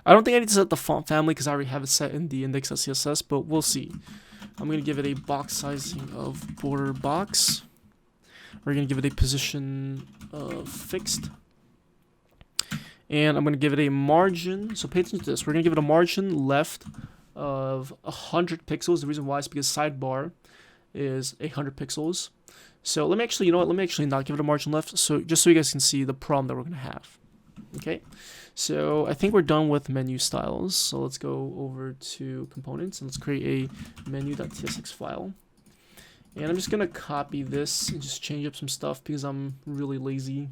I don't think I need to set the font family because I already have it set in the index.css, but we'll see. I'm going to give it a box sizing of border box. We're going to give it a position of fixed. And I'm going to give it a margin. So pay attention to this. We're going to give it a margin left of 100 pixels. The reason why is because sidebar is 100 pixels. So let me actually, let me actually not give it a margin left. So just so you guys can see the problem that we're going to have. Okay. So I think we're done with menu styles. So let's go over to components and let's create a menu.tsx file. And I'm just going to copy this and just change up some stuff because I'm really lazy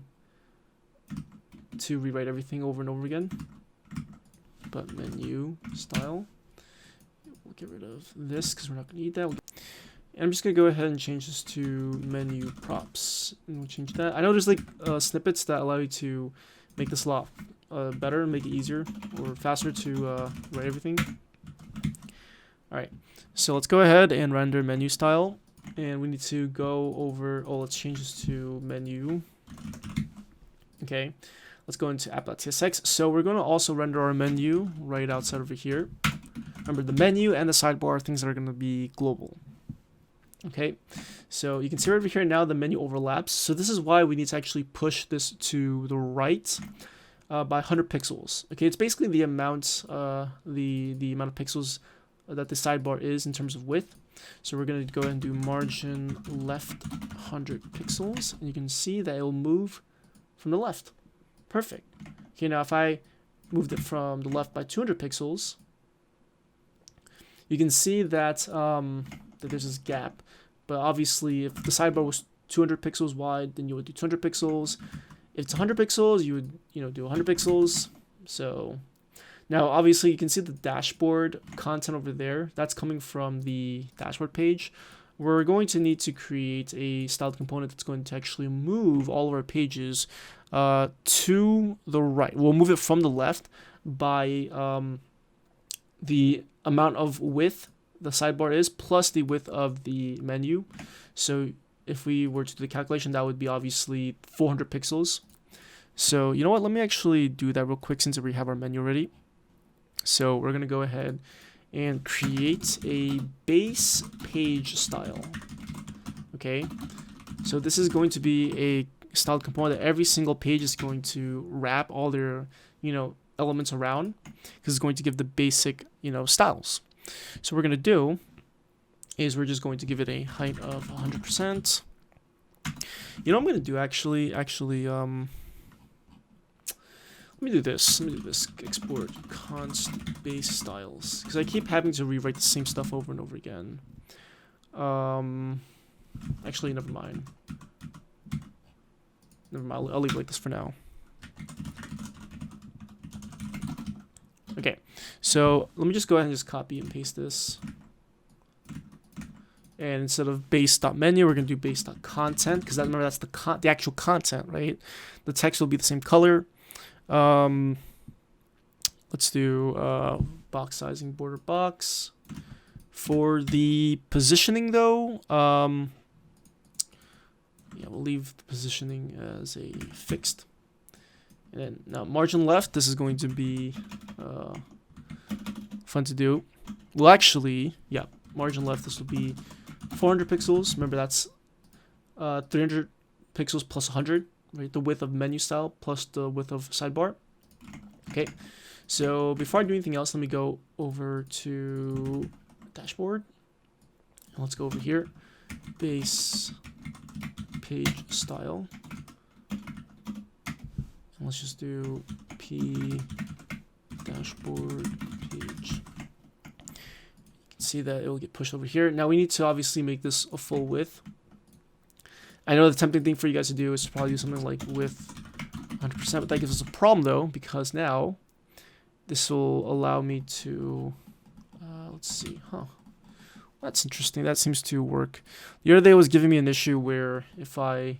to rewrite everything over and over again. But menu style, we'll get rid of this because we're not going to need that. And I'm just going to go ahead and change this to menu props. And we'll change that. I know there's like snippets that allow you to make this a lot better, make it easier or faster to write everything. Alright, so let's go ahead and render menu style. And we need to go over, let's change this to menu. Okay, let's go into app.tsx. So we're going to also render our menu right outside over here. Remember, the menu and the sidebar are things that are going to be global. Okay, so you can see right over here now the menu overlaps. So this is why we need to actually push this to the right by 100 pixels. Okay, it's basically the amount the amount of pixels that the sidebar is in terms of width. So we're going to go ahead and do margin left 100 pixels, and you can see that it will move from the left. Perfect. Okay, now if I moved it from the left by 200 pixels, you can see that that there's this gap. But obviously, if the sidebar was 200 pixels wide, then you would do 200 pixels. If it's 100 pixels, you would do 100 pixels. So now, obviously, you can see the dashboard content over there. That's coming from the dashboard page. We're going to need to create a styled component that's going to actually move all of our pages to the right. We'll move it from the left by the amount of width the sidebar is plus the width of the menu. So if we were to do the calculation, that would be obviously 400 pixels. So you know what? Let me actually do that real quick since we have our menu ready. So we're going to go ahead and create a base page style. Okay. So this is going to be a styled component that every single page is going to wrap all their, elements around, because it's going to give the basic, styles. So what we're going to do is we're just going to give it a height of 100%. You know what I'm going to do actually, let me do this. Export const base styles, because I keep having to rewrite the same stuff over and over again. Actually, never mind. I'll leave it like this for now. Okay, so let me just go ahead and just copy and paste this. And instead of base.menu, we're going to do base.content, because remember that's the actual content, right? The text will be the same color. Let's do box sizing, border box. For the positioning, though, we'll leave the positioning as a fixed. And then now margin left, this is going to be fun to do. Well, actually, yeah, margin left, this will be 400 pixels. Remember, that's 300 pixels plus 100, right? The width of menu style plus the width of sidebar. Okay, so before I do anything else, let me go over to dashboard. And let's go over here, base page style. And let's just do p dashboard page. You can see that it will get pushed over here. Now we need to obviously make this a full width. I know the tempting thing for you guys to do is to probably do something like width 100%, but that gives us a problem though, because now this will allow me to, let's see, that's interesting. That seems to work. The other day was giving me an issue where if I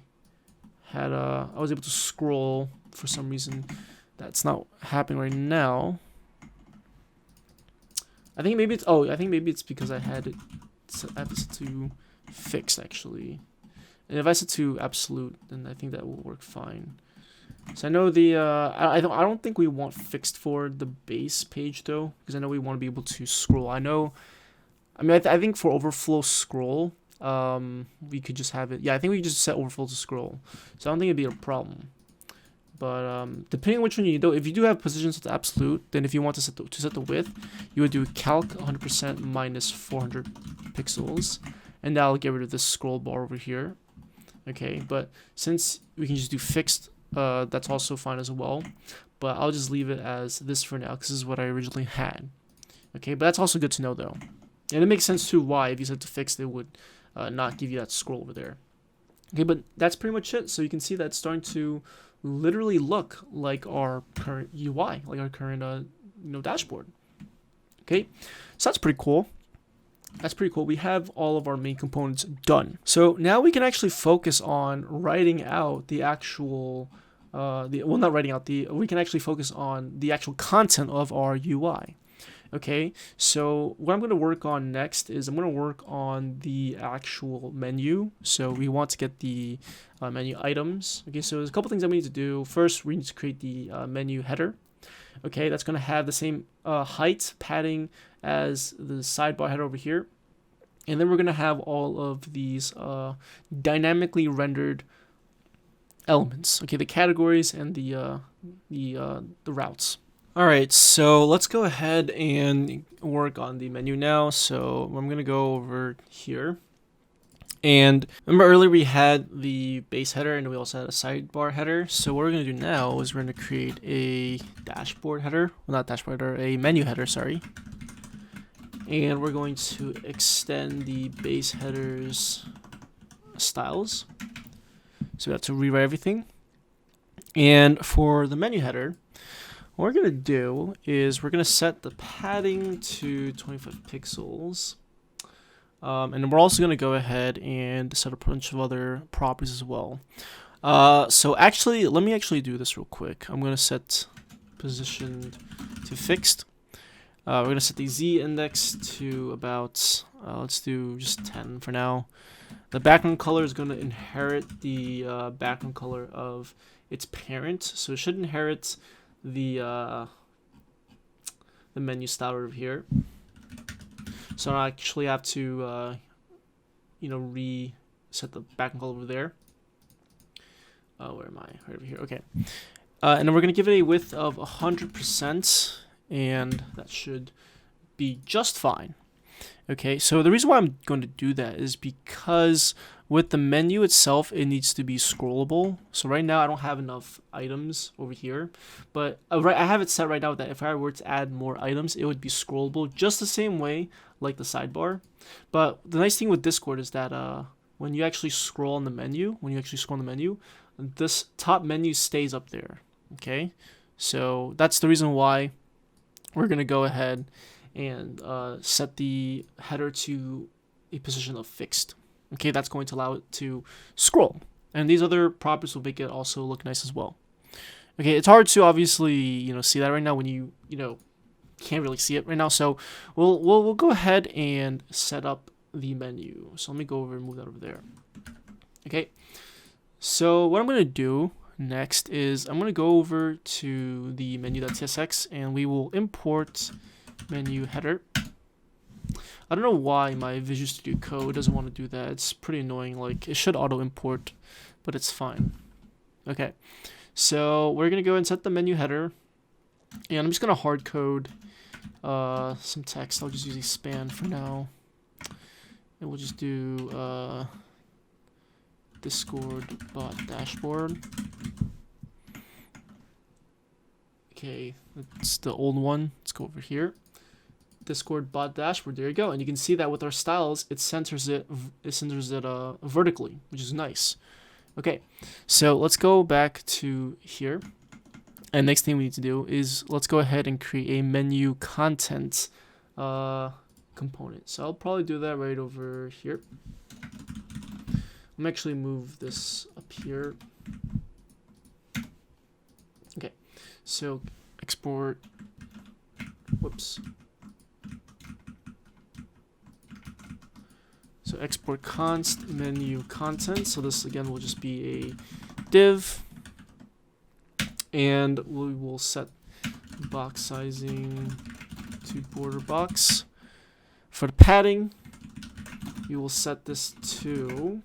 had, I was able to scroll for some reason. That's not happening right now. I think maybe it's because I had it set to fixed actually. And if I set to absolute, then I think that will work fine. So I know the I don't think we want fixed for the base page though, because I know we want to be able to scroll. I think for overflow scroll, we could just have it. Yeah, I think we could just set overflow to scroll. So I don't think it'd be a problem. But depending on which one you do, if you do have position set to absolute, then if you want to set the width, you would do calc 100% minus 400 pixels, and that'll get rid of this scroll bar over here. Okay, but since we can just do fixed, that's also fine as well. But I'll just leave it as this for now, because this is what I originally had. Okay, but that's also good to know though, and it makes sense too why if you set to fixed, it would not give you that scroll over there. Okay, but that's pretty much it. So you can see that it's starting to literally look like our current UI, like our current dashboard. Okay, so that's pretty cool. We have all of our main components done. So now we can actually focus on writing out the actual we can actually focus on the actual content of our UI. Okay, so what I'm going to work on next is I'm going to work on the actual menu. So we want to get the menu items. Okay, so there's a couple things that we need to do. First, we need to create the menu header. Okay, that's going to have the same height padding as the sidebar header over here. And then we're going to have all of these dynamically rendered elements, okay, the categories and the routes. All right, so let's go ahead and work on the menu now. So I'm going to go over here. And remember earlier we had the base header and we also had a sidebar header. So what we're going to do now is we're going to create a dashboard header, well, not dashboard header, a menu header, sorry. And we're going to extend the base header's styles. So we have to rewrite everything. And for the menu header, what we're going to do is we're going to set the padding to 25 pixels. And we're also going to go ahead and set a bunch of other properties as well. So actually, let me actually do this real quick. I'm going to set position to fixed. We're going to set the Z index to about, let's do just 10 for now. The background color is going to inherit the background color of its parent. So it should inherit the menu style over here. So I actually have to, reset the background color over there. Where am I? Right over here. Okay. And then we're going to give it a width of 100%, and that should be just fine. Okay, so the reason why I'm going to do that is because with the menu itself, it needs to be scrollable. So right now I don't have enough items over here, but I have it set right now that if I were to add more items, it would be scrollable just the same way like the sidebar. But the nice thing with Discord is that when you actually scroll on the menu, this top menu stays up there. Okay, so that's the reason why we're gonna go ahead and set the header to a position of fixed. Okay, that's going to allow it to scroll, and these other properties will make it also look nice as well. Okay, it's hard to obviously see that right now when you can't really see it right now. So we'll go ahead and set up the menu. So let me go over and move that over there. Okay, so what I'm gonna do next is I'm gonna go over to the menu.tsx and we will import menu header. I don't know why my Visual Studio Code doesn't want to do that. It's pretty annoying. Like, it should auto import, but it's fine. Okay, so we're gonna go and set the menu header, and I'm just gonna hard code some text. I'll just use a span for now, and we'll just do Discord bot dashboard. Okay, that's the old one. Let's go over here. Discord bot dashboard. There you go. And you can see that with our styles, it centers it vertically, which is nice. Okay, so let's go back to here. And next thing we need to do is let's go ahead and create a menu content component. So I'll probably do that right over here. I'm actually move this up here. Okay, so export. Whoops. So export const menu content. So this again will just be a div, and we will set box sizing to border box. For the padding, we will set this to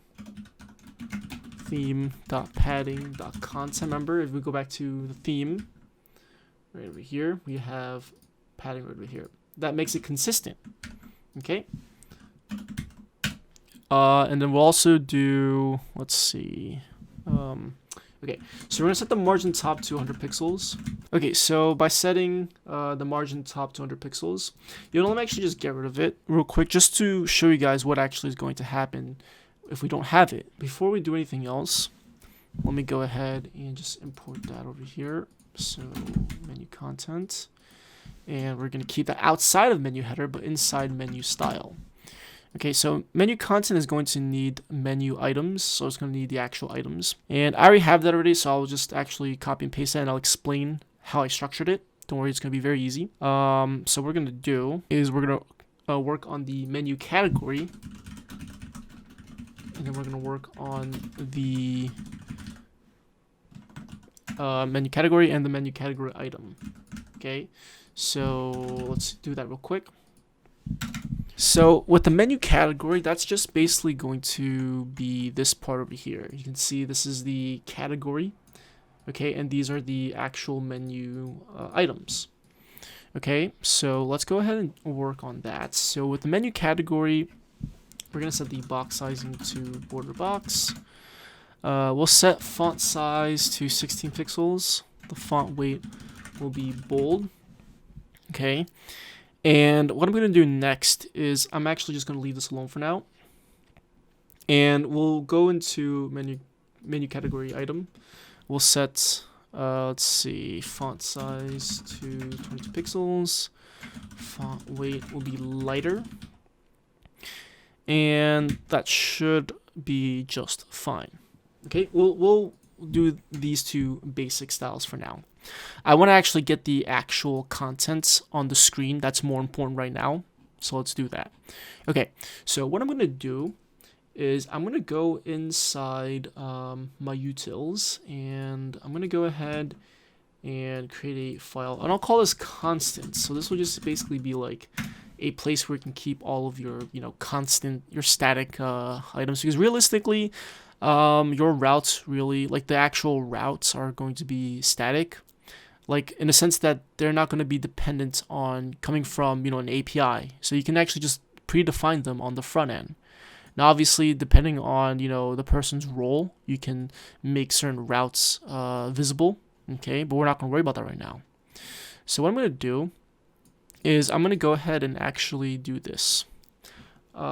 theme.padding.content. Remember, if we go back to the theme right over here, we have padding right over here. That makes it consistent. Okay. And then we'll also do, let's see. Okay, so we're gonna set the margin top to 100 pixels. Okay, so by setting the margin top to 100 pixels, let me actually just get rid of it real quick, just to show you guys what actually is going to happen if we don't have it. Before we do anything else, let me go ahead and just import that over here. So menu content, and we're gonna keep that outside of menu header, but inside menu style. Okay, so menu content is going to need menu items, so it's going to need the actual items. And I already have that already, so I'll just actually copy and paste that, and I'll explain how I structured it. Don't worry, it's going to be very easy. So what we're going to do is we're going to work on the menu category, and then we're going to work on the menu category and the menu category item. Okay, so let's do that real quick. So with the menu category, that's just basically going to be this part over here. You can see this is the category, okay, and these are the actual menu items. Okay, so let's go ahead and work on that. So with the menu category, we're gonna set the box sizing to border box. We'll set font size to 16 pixels. The font weight will be bold. Okay. And what I'm going to do next is I'm actually just going to leave this alone for now. And we'll go into menu category item. We'll set, let's see, font size to 22 pixels. Font weight will be lighter. And that should be just fine. Okay, we'll do these two basic styles for now. I want to actually get the actual contents on the screen. That's more important right now. So let's do that. Okay, so what I'm going to do is I'm going to go inside my utils, and I'm going to go ahead and create a file. And I'll call this constant. So this will just basically be like a place where you can keep all of your, constant, your static items. Because realistically, your routes really, like the actual routes are going to be static. Like in the sense that they're not going to be dependent on coming from, an API. So you can actually just predefine them on the front end. Now, obviously, depending on, the person's role, you can make certain routes visible. Okay, but we're not going to worry about that right now. So what I'm going to do is I'm going to go ahead and actually do this.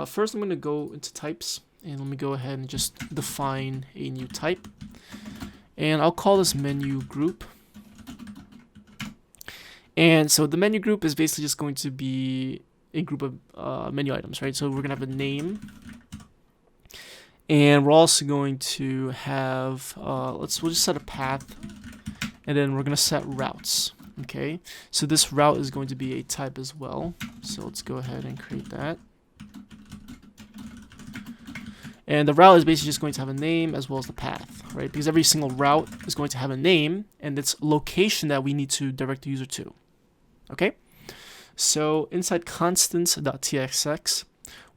First, I'm going to go into types. And let me go ahead and just define a new type. And I'll call this menu group. And so the menu group is basically just going to be a group of menu items, right? So we're going to have a name. And we're also going to have, we'll just set a path. And then we're going to set routes. Okay. So this route is going to be a type as well. So let's go ahead and create that. And the route is basically just going to have a name as well as the path, right? Because every single route is going to have a name and its location that we need to direct the user to. Okay? So inside constants.tsx,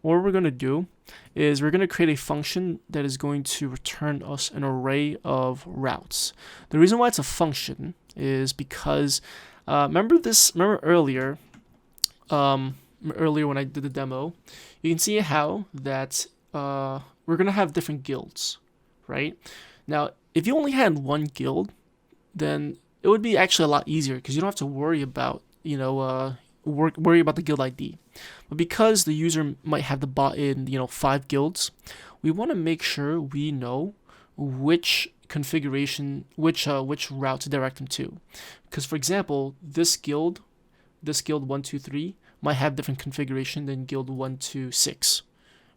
what we're going to do is we're going to create a function that is going to return us an array of routes. The reason why it's a function is because, remember earlier when I did the demo, you can see how that we're going to have different guilds, right? Now, if you only had one guild, then it would be actually a lot easier because you don't have to worry about, worry about the guild ID. But because the user might have the bot in, 5 guilds, we want to make sure we know which configuration, which route to direct them to. Because, for example, this guild 123 might have different configuration than guild 126.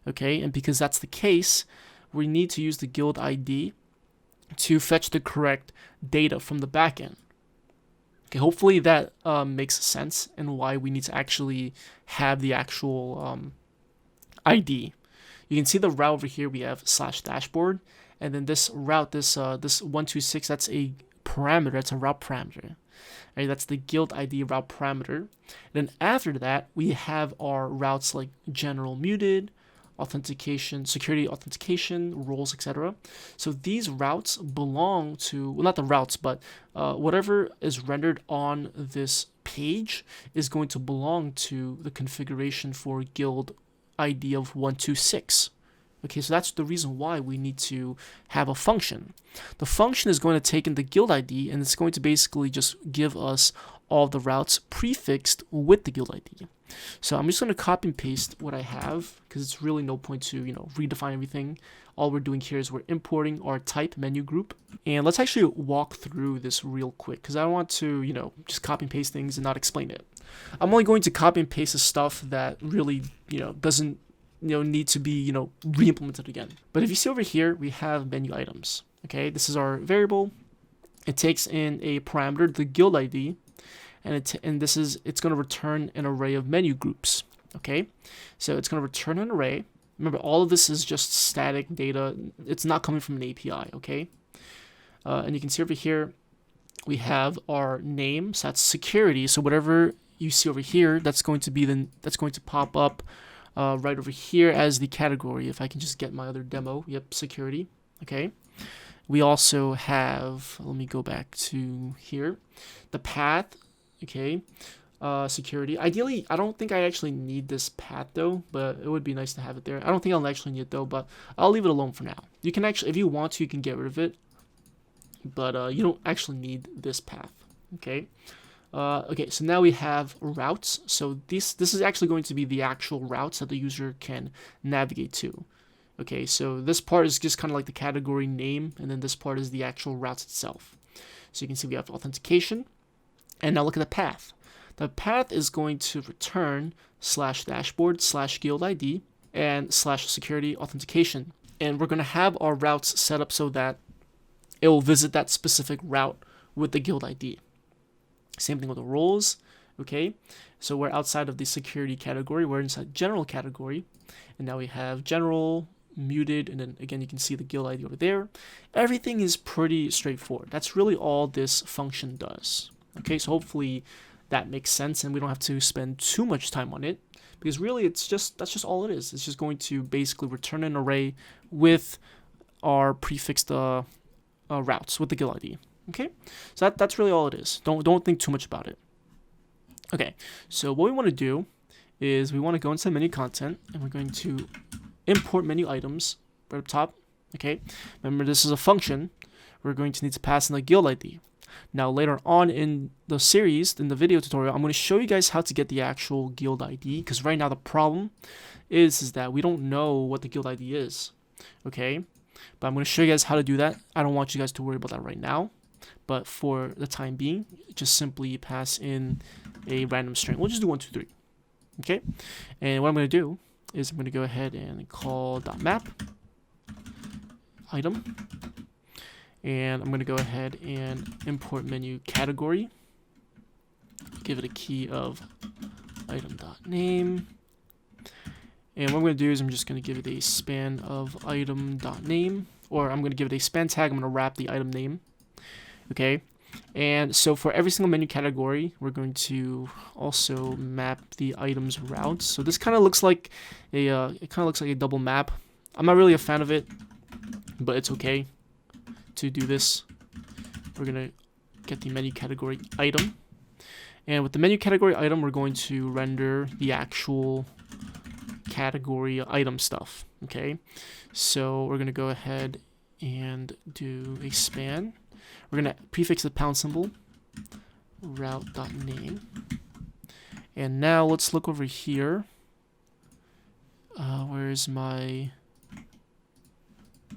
Okay, and because that's the case, we need to use the guild ID to fetch the correct data from the backend. Okay, hopefully that makes sense and why we need to actually have the actual ID. You can see the route over here. We have /dashboard, and then this route, this 126, that's a parameter. That's a route parameter. Right, that's the guild ID route parameter. And then after that, we have our routes like general muted, authentication, security authentication, roles, etc. So these routes belong to, well, not the routes, but whatever is rendered on this page is going to belong to the configuration for guild ID of 126. Okay, so that's the reason why we need to have a function. The function is going to take in the guild ID, and it's going to basically just give us all the routes prefixed with the guild ID. So I'm just going to copy and paste what I have because it's really no point to, redefine everything. All we're doing here is we're importing our type menu group. And let's actually walk through this real quick because I don't want to, just copy and paste things and not explain it. I'm only going to copy and paste the stuff that really, doesn't, need to be, re-implemented again. But if you see over here, we have menu items. Okay, this is our variable. It takes in a parameter, the guild ID. And it's going to return an array of menu groups. Okay, so it's going to return an array. Remember, all of this is just static data. It's not coming from an API. Okay, and you can see over here we have our name. So that's security. So whatever you see over here, that's going to be that's going to pop up right over here as the category. If I can just get my other demo, yep, security. Okay. We also have, let me go back to here, the path. Okay. Security. Ideally, I don't think I actually need this path though, but it would be nice to have it there. I don't think I'll actually need it though, but I'll leave it alone for now. You can actually, if you want to, you can get rid of it, but you don't actually need this path. Okay. Okay, so now we have routes. So this is actually going to be the actual routes that the user can navigate to. Okay, so this part is just kind of like the category name, and then this part is the actual routes itself. So you can see we have authentication, and now look at the path. The path is going to return /dashboard/guild ID and /security authentication. And we're going to have our routes set up so that it will visit that specific route with the guild ID. Same thing with the roles. Okay, so we're outside of the security category. We're inside general category. And now we have general, muted, and then again, you can see the guild ID over there. Everything is pretty straightforward. That's really all this function does. Okay, so hopefully that makes sense and we don't have to spend too much time on it, because really that's just all it is. It's just going to basically return an array with our prefixed routes with the guild ID. Okay, so that's really all it is. Don't think too much about it. Okay, so what we want to do is we want to go into menu content, and we're going to import menu items right up top. Okay, remember this is a function. We're going to need to pass in the guild ID. Now later on in the series, in the video tutorial, I'm going to show you guys how to get the actual guild ID, because right now the problem is that we don't know what the guild ID is. Okay, but I'm going to show you guys how to do that. I don't want you guys to worry about that right now, but for the time being, just simply pass in a random string. We'll just do 1, 2, 3. Okay, and what I'm going to do is I'm going to go ahead and call .map item. And I'm going to go ahead and import menu category. Give it a key of item.name. And what I'm going to do is I'm just going to give it a span of item.name. Or I'm going to give it a span tag. I'm going to wrap the item name. Okay. And so for every single menu category, we're going to also map the item's routes. So this kind of looks like a double map. I'm not really a fan of it, but it's okay. To do this, we're gonna get the menu category item, and with the menu category item, we're going to render the actual category item stuff. Okay, so we're gonna go ahead and do a span. We're gonna prefix the pound symbol route.name, and now let's look over here. Where's my?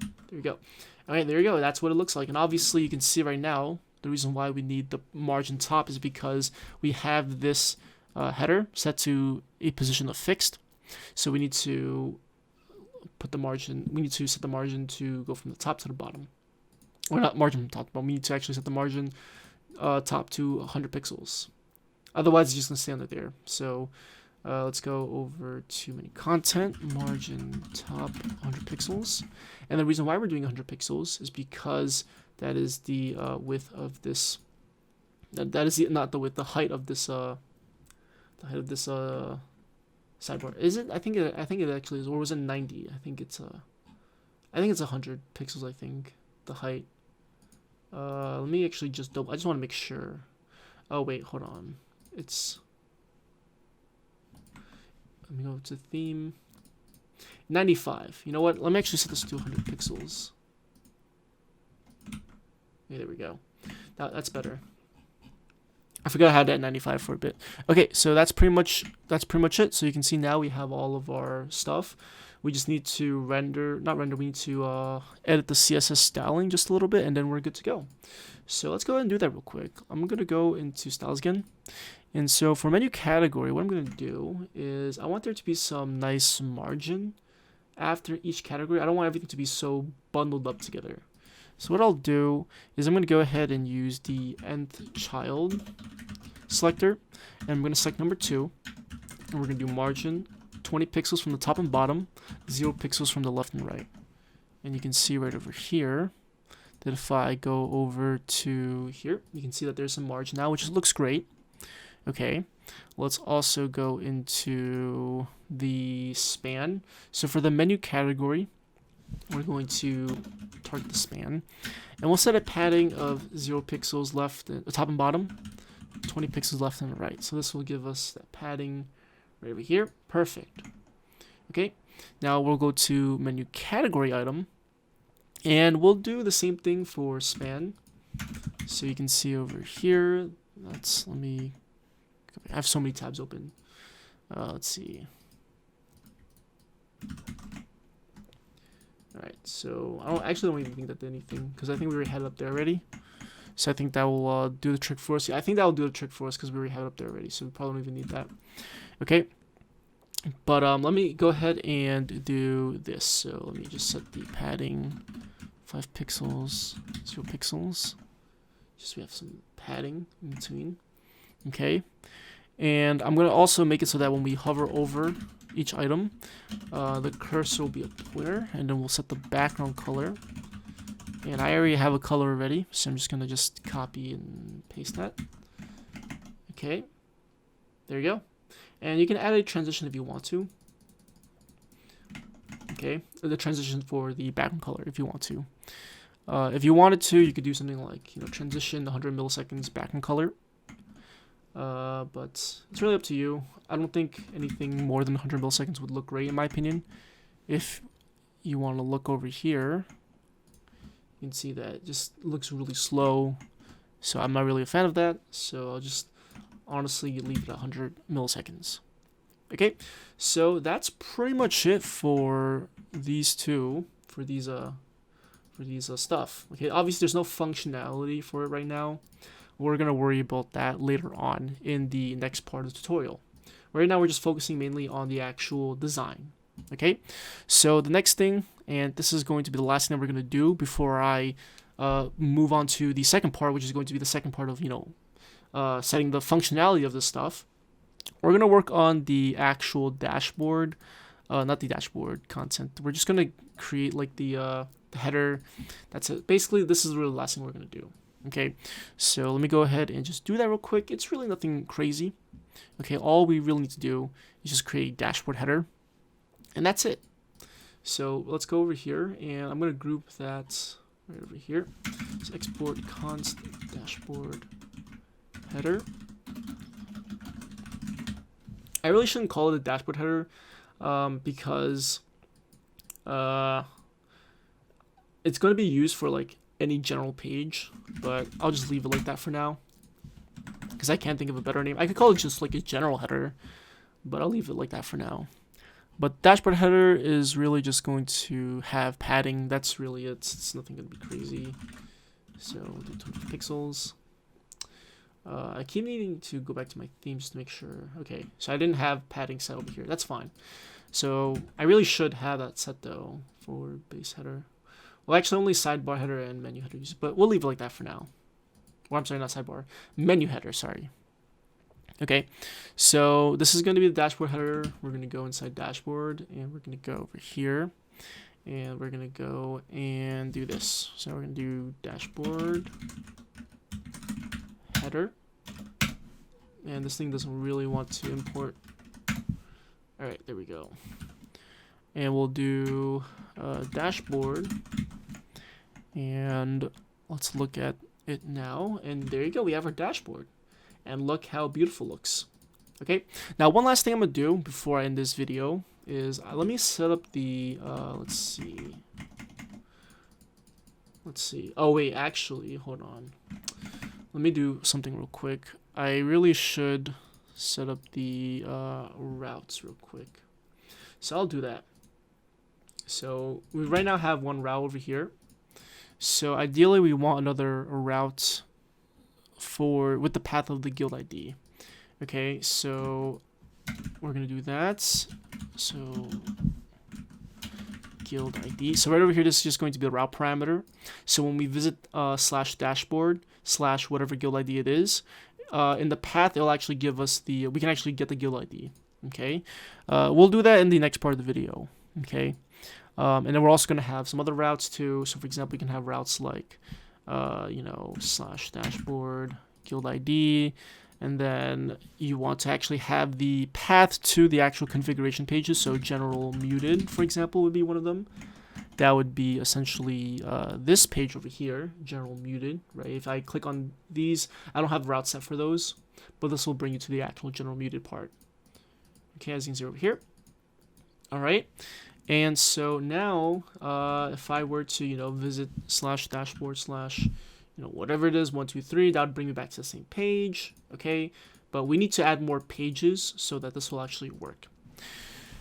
There we go. Alright, there you go. That's what it looks like. And obviously you can see right now, the reason why we need the margin top is because we have this header set to a position of fixed. So we need to put the margin, we need to set the margin to go from the top to the bottom. Or not margin from top, but we need to actually set the margin top to 100 pixels. Otherwise it's just going to stay under there. So let's go over to menu content, margin top 100 pixels. And the reason why we're doing 100 pixels is because that is the width of this. That is not the width, the height of this. The height of this sidebar. Is it? I think it actually is. Or was it 90? I think it's 100 pixels. I think the height. Let me actually just double. I just want to make sure. Oh wait, hold on. It's. Let me go to theme. 95. You know what? Let me actually set this to 100 pixels. Yeah, there we go. That's better. I forgot I had that 95 for a bit. Okay, so that's pretty much it. So you can see now we have all of our stuff. We just need to we need to edit the CSS styling just a little bit, and then we're good to go. So let's go ahead and do that real quick. I'm gonna go into styles again. And so for menu category, what I'm going to do is I want there to be some nice margin after each category. I don't want everything to be so bundled up together. So what I'll do is I'm going to go ahead and use the nth child selector, and I'm going to select number 2, and we're going to do margin 20 pixels from the top and bottom, 0 pixels from the left and right. And you can see right over here that if I go over to here, you can see that there's some margin now, which looks great. Okay, let's also go into the span. So for the menu category, we're going to target the span, and we'll set a padding of 0 pixels left, top and bottom, 20 pixels left and right. So this will give us that padding right over here. Perfect. Okay, now we'll go to menu category item, and we'll do the same thing for span. So you can see over here, I have so many tabs open. Let's see. Alright, so I don't even think that did anything, because I think we already had it up there already. So I think that will do the trick for us. Yeah, I think that will do the trick for us because we already have it up there already, so we probably don't even need that. Okay, but let me go ahead and do this. So let me just set the padding 5 pixels, 0 pixels. Just so we have some padding in between. Okay, and I'm going to also make it so that when we hover over each item, the cursor will be a pointer, and then we'll set the background color. And I already have a color already, so I'm just going to copy and paste that. Okay, there you go. And you can add a transition if you want to. Okay, the transition for the background color if you want to. If you wanted to, you could do something like, transition 100 milliseconds background color. But it's really up to you. I don't think anything more than 100 milliseconds would look great in my opinion. If you want to look over here, you can see that it just looks really slow. So I'm not really a fan of that. So I'll just honestly leave it at 100 milliseconds. Okay, so that's pretty much it for these two, for these stuff. Okay, obviously there's no functionality for it right now. We're going to worry about that later on in the next part of the tutorial. Right now we're just focusing mainly on the actual design. Okay, so the next thing, and this is going to be the last thing we're going to do before I move on to the second part, which is going to be the second part of, setting the functionality of this stuff. We're going to work on the actual dashboard, not the dashboard content. We're just going to create like the header. That's it. Basically, this is really the last thing we're going to do. Okay, so let me go ahead and just do that real quick. It's really nothing crazy. Okay, all we really need to do is just create a dashboard header, and that's it. So let's go over here, and I'm going to group that right over here. So export const dashboard header. I really shouldn't call it a dashboard header because it's going to be used for like any general page, but I'll just leave it like that for now because I can't think of a better name. I could call it just like a general header, but I'll leave it like that for now. But dashboard header is really just going to have padding. That's really it. It's nothing going to be crazy. So we'll do 20 pixels. I keep needing to go back to my theme just to make sure. Okay, so I didn't have padding set over here. That's fine. So I really should have that set though for base header. Well, actually only sidebar header and menu header use, but we'll leave it like that for now. Or I'm sorry, not sidebar, menu header, sorry. Okay, so this is going to be the dashboard header. We're going to go inside dashboard, and we're going to go over here, and we're going to go and do this. So we're going to do dashboard header, and this thing doesn't really want to import. All right, there we go. And we'll do dashboard, and let's look at it now. And there you go, we have our dashboard. And look how beautiful it looks. Okay, now one last thing I'm gonna do before I end this video is let me set up the let's see. Oh wait, actually, hold on. Let me do something real quick. I really should set up the routes real quick. So I'll do that. So we right now have one route over here. So ideally we want another route with the path of the guild ID. Okay, so we're gonna do that. So guild ID. So right over here, this is just going to be the route parameter. So when we visit slash dashboard slash whatever guild ID it is, in the path it'll actually give us we can actually get the guild ID. Okay, we'll do that in the next part of the video. Okay, and then we're also gonna have some other routes too. So for example, we can have routes like slash dashboard guild ID, And then you want to actually have the path to the actual configuration pages. So general muted, for example, would be one of them. That would be essentially this page over here, general muted, right? If I click on these, I don't have route set for those, but this will bring you to the actual general muted part. Okay, as you can see over here. All right. And so now, if I were to, visit /dashboard/ whatever it is, 1, 2, 3, that would bring me back to the same page. Okay. But we need to add more pages so that this will actually work.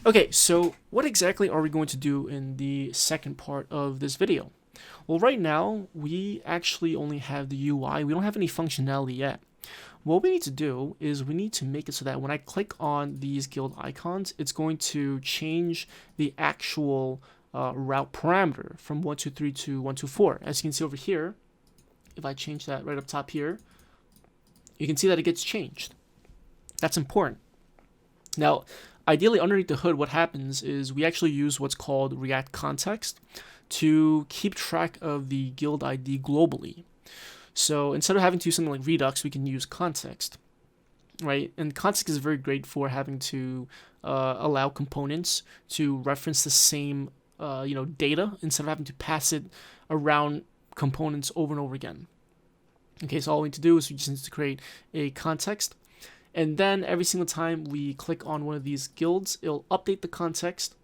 Okay, so what exactly are we going to do in the second part of this video? Well, right now, we actually only have the UI. We don't have any functionality yet. What we need to do is we need to make it so that when I click on these guild icons, it's going to change the actual route parameter from 1, 2, 3 to 1, 2, 4. As you can see over here, if I change that right up top here, you can see that it gets changed. That's important. Now, ideally, underneath the hood, what happens is we actually use what's called React context to keep track of the guild ID globally. So instead of having to use something like Redux, we can use context, right? And context is very great for having to allow components to reference the same, data instead of having to pass it around components over and over again. Okay, so all we need to do is we just need to create a context. And then every single time we click on one of these guilds, it'll update the context.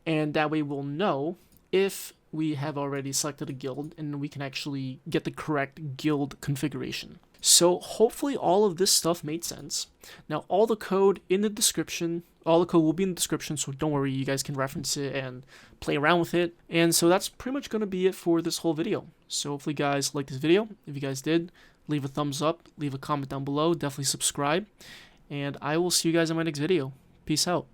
And that way we'll know if we have already selected a guild and we can actually get the correct guild configuration. So hopefully all of this stuff made sense. Now all the code in the description, all the code will be in the description, so don't worry, you guys can reference it and play around with it. And so that's pretty much going to be it for this whole video. So hopefully you guys liked this video. If you guys did, leave a thumbs up, leave a comment down below, definitely subscribe, and I will see you guys in my next video. Peace out.